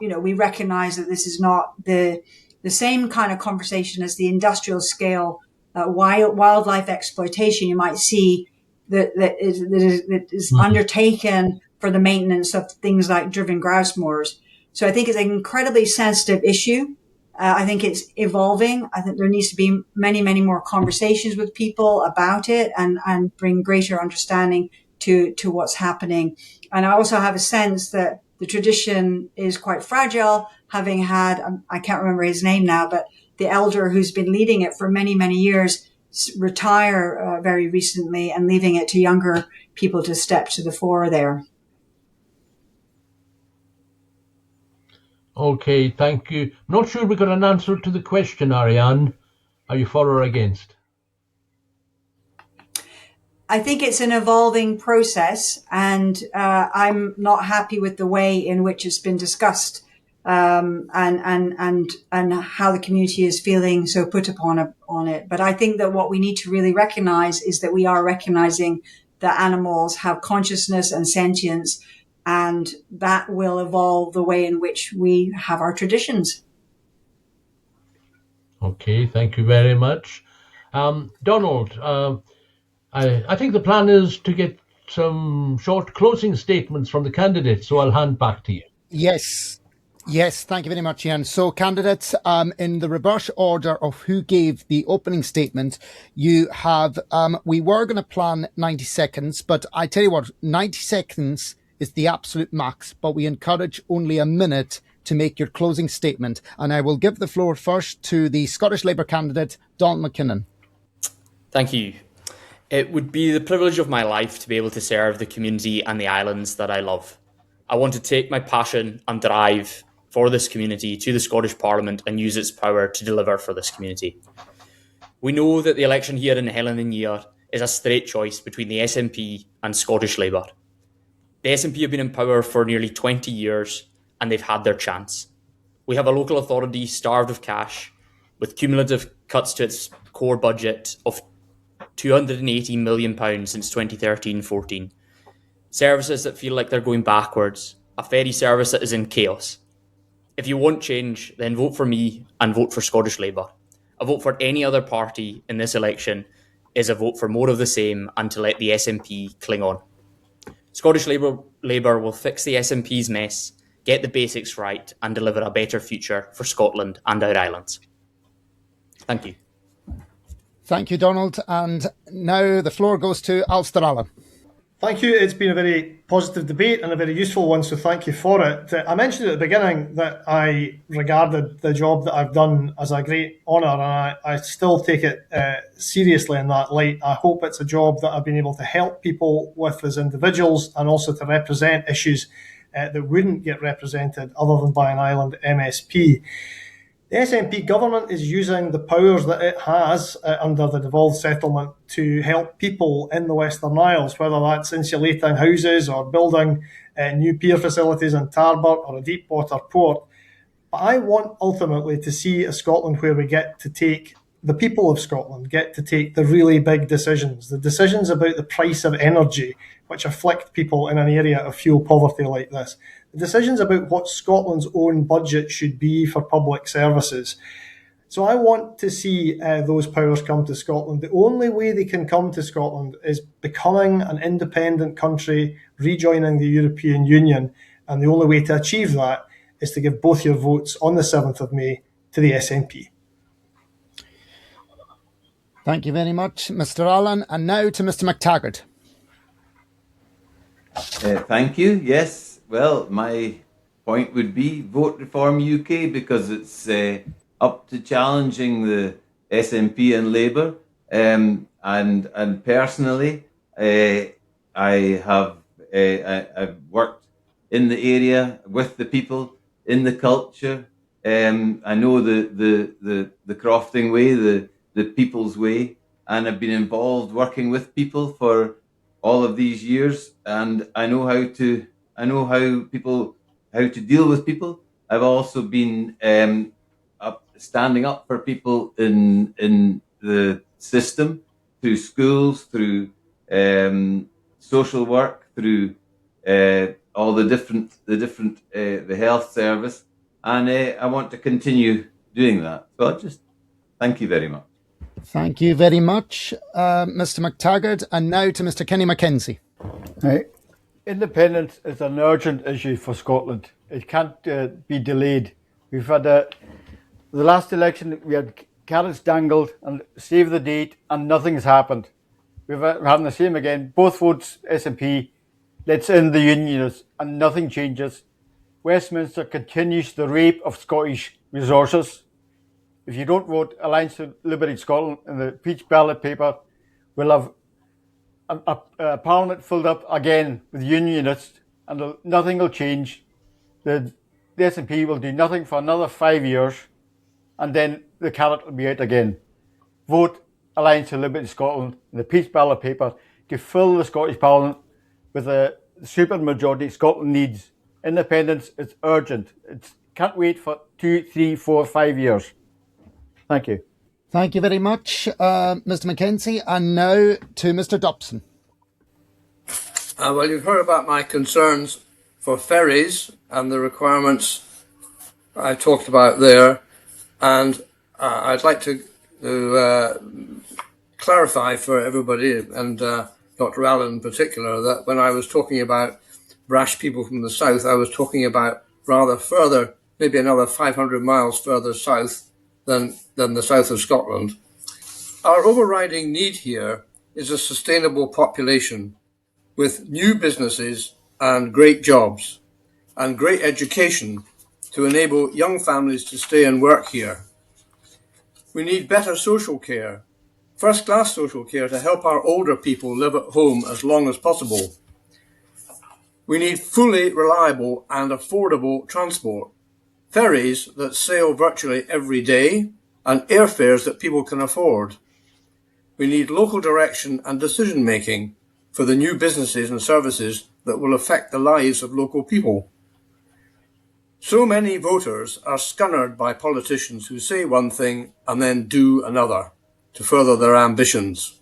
we recognize that this is not the same kind of conversation as the industrial scale wildlife exploitation you might see that is undertaken for the maintenance of things like driven grouse moors. So I think it's an incredibly sensitive issue. I think it's evolving. I think there needs to be many, many more conversations with people about it and bring greater understanding to what's happening. And I also have a sense that the tradition is quite fragile, having had, I can't remember his name now, but the elder who's been leading it for many, many years retire very recently and leaving it to younger people to step to the fore there. Okay, thank you. Not sure we got an answer to the question, Iain. Are you for or against? I think it's an evolving process, and I'm not happy with the way in which it's been discussed, and how the community is feeling so put upon on it. But I think that what we need to really recognize is that we are recognizing that animals have consciousness and sentience, and that will evolve the way in which we have our traditions. Okay, thank you very much. Donald, I think the plan is to get some short closing statements from the candidates, so I'll hand back to you. Yes, thank you very much, Iain. So, candidates, in the reverse order of who gave the opening statement, you have, we were going to plan 90 seconds, but I tell you what, 90 seconds is the absolute max, but we encourage only a minute to make your closing statement. And I will give the floor first to the Scottish Labour candidate, Donald McKinnon. Thank you. It would be the privilege of my life to be able to serve the community and the islands that I love. I want to take my passion and drive for this community to the Scottish Parliament and use its power to deliver for this community. We know that the election here in Helen and Year is a straight choice between the SNP and Scottish Labour. The SNP have been in power for nearly 20 years and they've had their chance. We have a local authority starved of cash, with cumulative cuts to its core budget of £280 million since 2013-14. Services that feel like they're going backwards. A ferry service that is in chaos. If you want change, then vote for me and vote for Scottish Labour. A vote for any other party in this election is a vote for more of the same and to let the SNP cling on. Scottish Labour will fix the SNP's mess, get the basics right and deliver a better future for Scotland and our islands. Thank you. Thank you, Donald. And now the floor goes to Alistair Allen. Thank you. It's been a very positive debate and a very useful one, so thank you for it. I mentioned at the beginning that I regarded the job that I've done as a great honour, and I still take it seriously in that light. I hope it's a job that I've been able to help people with as individuals and also to represent issues that wouldn't get represented other than by an island MSP. The SNP government is using the powers that it has under the devolved settlement to help people in the Western Isles, whether that's insulating houses or building new pier facilities in Tarbert or a deep water port. But I want ultimately to see a Scotland where we get to take, the people of Scotland get to take the really big decisions, the decisions about the price of energy, which afflict people in an area of fuel poverty like this. Decisions about what Scotland's own budget should be for public services. So I want to see those powers come to Scotland. The only way they can come to Scotland is becoming an independent country, rejoining the European Union. And the only way to achieve that is to give both your votes on the 7th of May to the SNP. Thank you very much, Mr. Allen. And now to Mr. McTaggart. Thank you. Yes. Well, my point would be Vote Reform UK, because it's up to challenging the SNP and Labour. And personally, I've worked in the area with the people, in the culture. I know the crofting way, the people's way, and I've been involved working with people for all of these years, and I know how to deal with people. I've also been standing up for people in the system, through schools, through social work, through all the health service, and I want to continue doing that. So I'll just thank you very much. Thank you very much, Mr. McTaggart. And now to Mr. Kenny Mackenzie. Right. Independence is an urgent issue for Scotland. It can't be delayed. We've had the last election, we had carrots dangled and save the date, and nothing's happened. We're having the same again. Both votes SNP. Let's end the unionists, and nothing changes. Westminster continues the rape of Scottish resources. If you don't vote Alliance to Liberate Scotland in the peach ballot paper, we'll have a parliament filled up again with unionists, and nothing will change. The SNP will do nothing for another 5 years, and then the carrot will be out again. Vote Alliance to Liberate Scotland in the peach ballot paper to fill the Scottish Parliament with a super majority Scotland needs. Independence is urgent. It can't wait for 2, 3, 4, 5 years. Thank you. Thank you very much, Mr. Mackenzie. And now to Mr. Dobson. Well, you've heard about my concerns for ferries and the requirements I talked about there. And I'd like to clarify for everybody, and Dr. Allen in particular, that when I was talking about brash people from the south, I was talking about rather further, maybe another 500 miles further south than the south of Scotland. Our overriding need here is a sustainable population with new businesses and great jobs and great education to enable young families to stay and work here. We need better social care, first-class social care to help our older people live at home as long as possible. We need fully reliable and affordable transport, ferries that sail virtually every day, and airfares that people can afford. We need local direction and decision-making for the new businesses and services that will affect the lives of local people. So many voters are scunnered by politicians who say one thing and then do another to further their ambitions.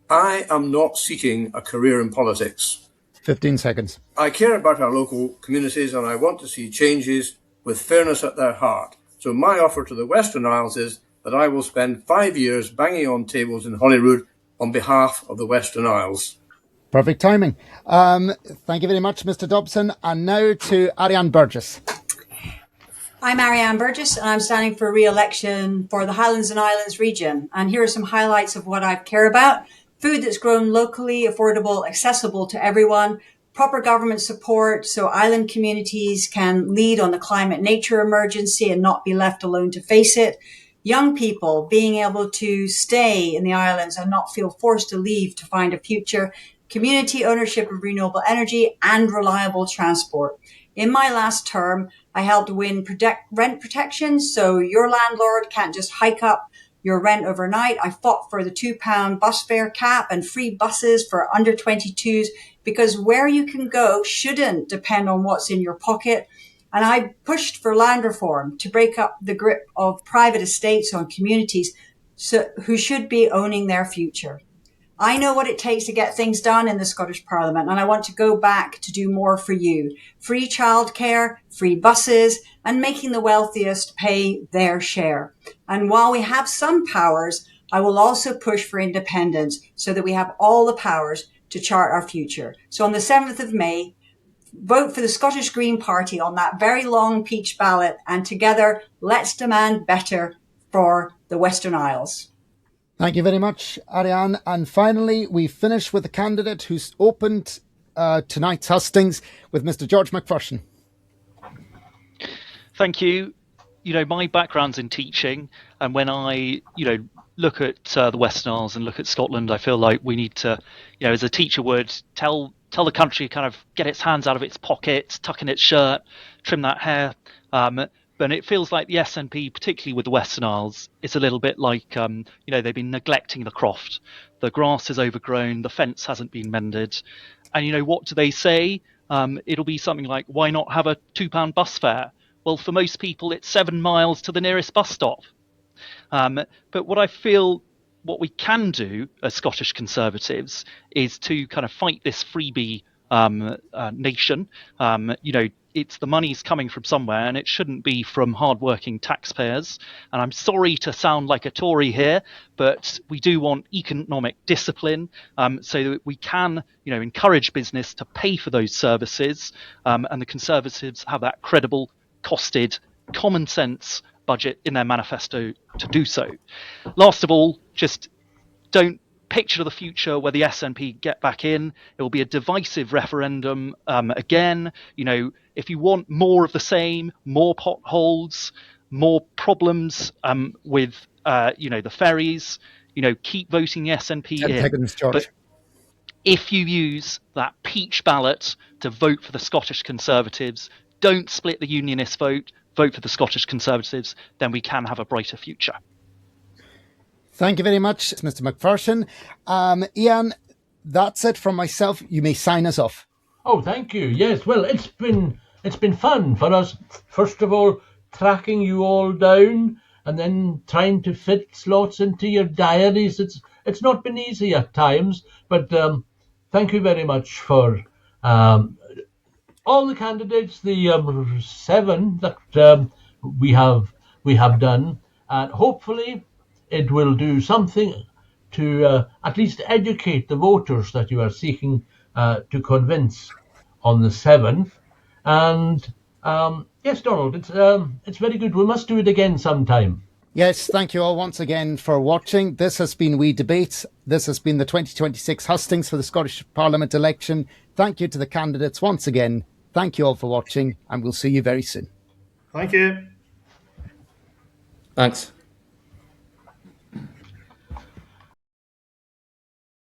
I am not seeking a career in politics. 15 seconds. I care about our local communities and I want to see changes with fairness at their heart. So my offer to the Western Isles is that I will spend 5 years banging on tables in Holyrood on behalf of the Western Isles. Perfect timing. Thank you very much, Mr. Dobson. And now to Iain Burgess. I'm Ariane Burgess, and I'm standing for re-election for the Highlands and Islands region. And here are some highlights of what I care about. Food that's grown locally, affordable, accessible to everyone, proper government support so island communities can lead on the climate nature emergency and not be left alone to face it. Young people being able to stay in the islands and not feel forced to leave to find a future. Community ownership of renewable energy and reliable transport. In my last term, I helped win rent protection, so your landlord can't just hike up your rent overnight. I fought for the £2 bus fare cap and free buses for under 22s, because where you can go shouldn't depend on what's in your pocket. And I pushed for land reform to break up the grip of private estates on communities who should be owning their future. I know what it takes to get things done in the Scottish Parliament, and I want to go back to do more for you. Free childcare, free buses, and making the wealthiest pay their share. And while we have some powers, I will also push for independence so that we have all the powers to chart our future. So on the 7th of May, vote for the Scottish Green Party on that very long peach ballot, and together, let's demand better for the Western Isles. Thank you very much, Ariane. And finally, we finish with the candidate who's opened tonight's hustings with Mr. George McPherson. Thank you. My background's in teaching, and when I, look at the Western Isles and look at Scotland, I feel like we need to, as a teacher would, tell the country kind of get its hands out of its pockets, tuck in its shirt, trim that hair. But it feels like the SNP, particularly with the Western Isles, it's a little bit like, they've been neglecting the croft. The grass is overgrown, the fence hasn't been mended. And what do they say? It'll be something like, why not have a £2 bus fare? Well, for most people, it's 7 miles to the nearest bus stop. But what we can do as Scottish Conservatives is to kind of fight this freebie nation, it's the money's coming from somewhere, and it shouldn't be from hardworking taxpayers. And I'm sorry to sound like a Tory here, but we do want economic discipline, so that we can, encourage business to pay for those services. And the Conservatives have that credible, costed, common sense budget in their manifesto to do so. Last of all, just don't picture the future where the SNP get back in. It will be a divisive referendum again. If you want more of the same, more potholes, more problems with the ferries, keep voting the SNP 10 in. seconds, George. But if you use that peach ballot to vote for the Scottish Conservatives, don't split the Unionist vote for the Scottish Conservatives, then we can have a brighter future. Thank you very much, Mr. McPherson. Iain, that's it from myself. You may sign us off. Oh, thank you. Yes, well, it's been fun for us. First of all, tracking you all down, and then trying to fit slots into your diaries. It's not been easy at times, but thank you very much for all the candidates, the 7 that we have done, and hopefully it will do something to at least educate the voters that you are seeking to convince on the 7th. And yes, Donald, it's very good. We must do it again sometime. Yes, thank you all once again for watching. This has been We Debate. This has been the 2026 hustings for the Scottish Parliament election. Thank you to the candidates once again. Thank you all for watching, and we'll see you very soon. Thank you. Thanks.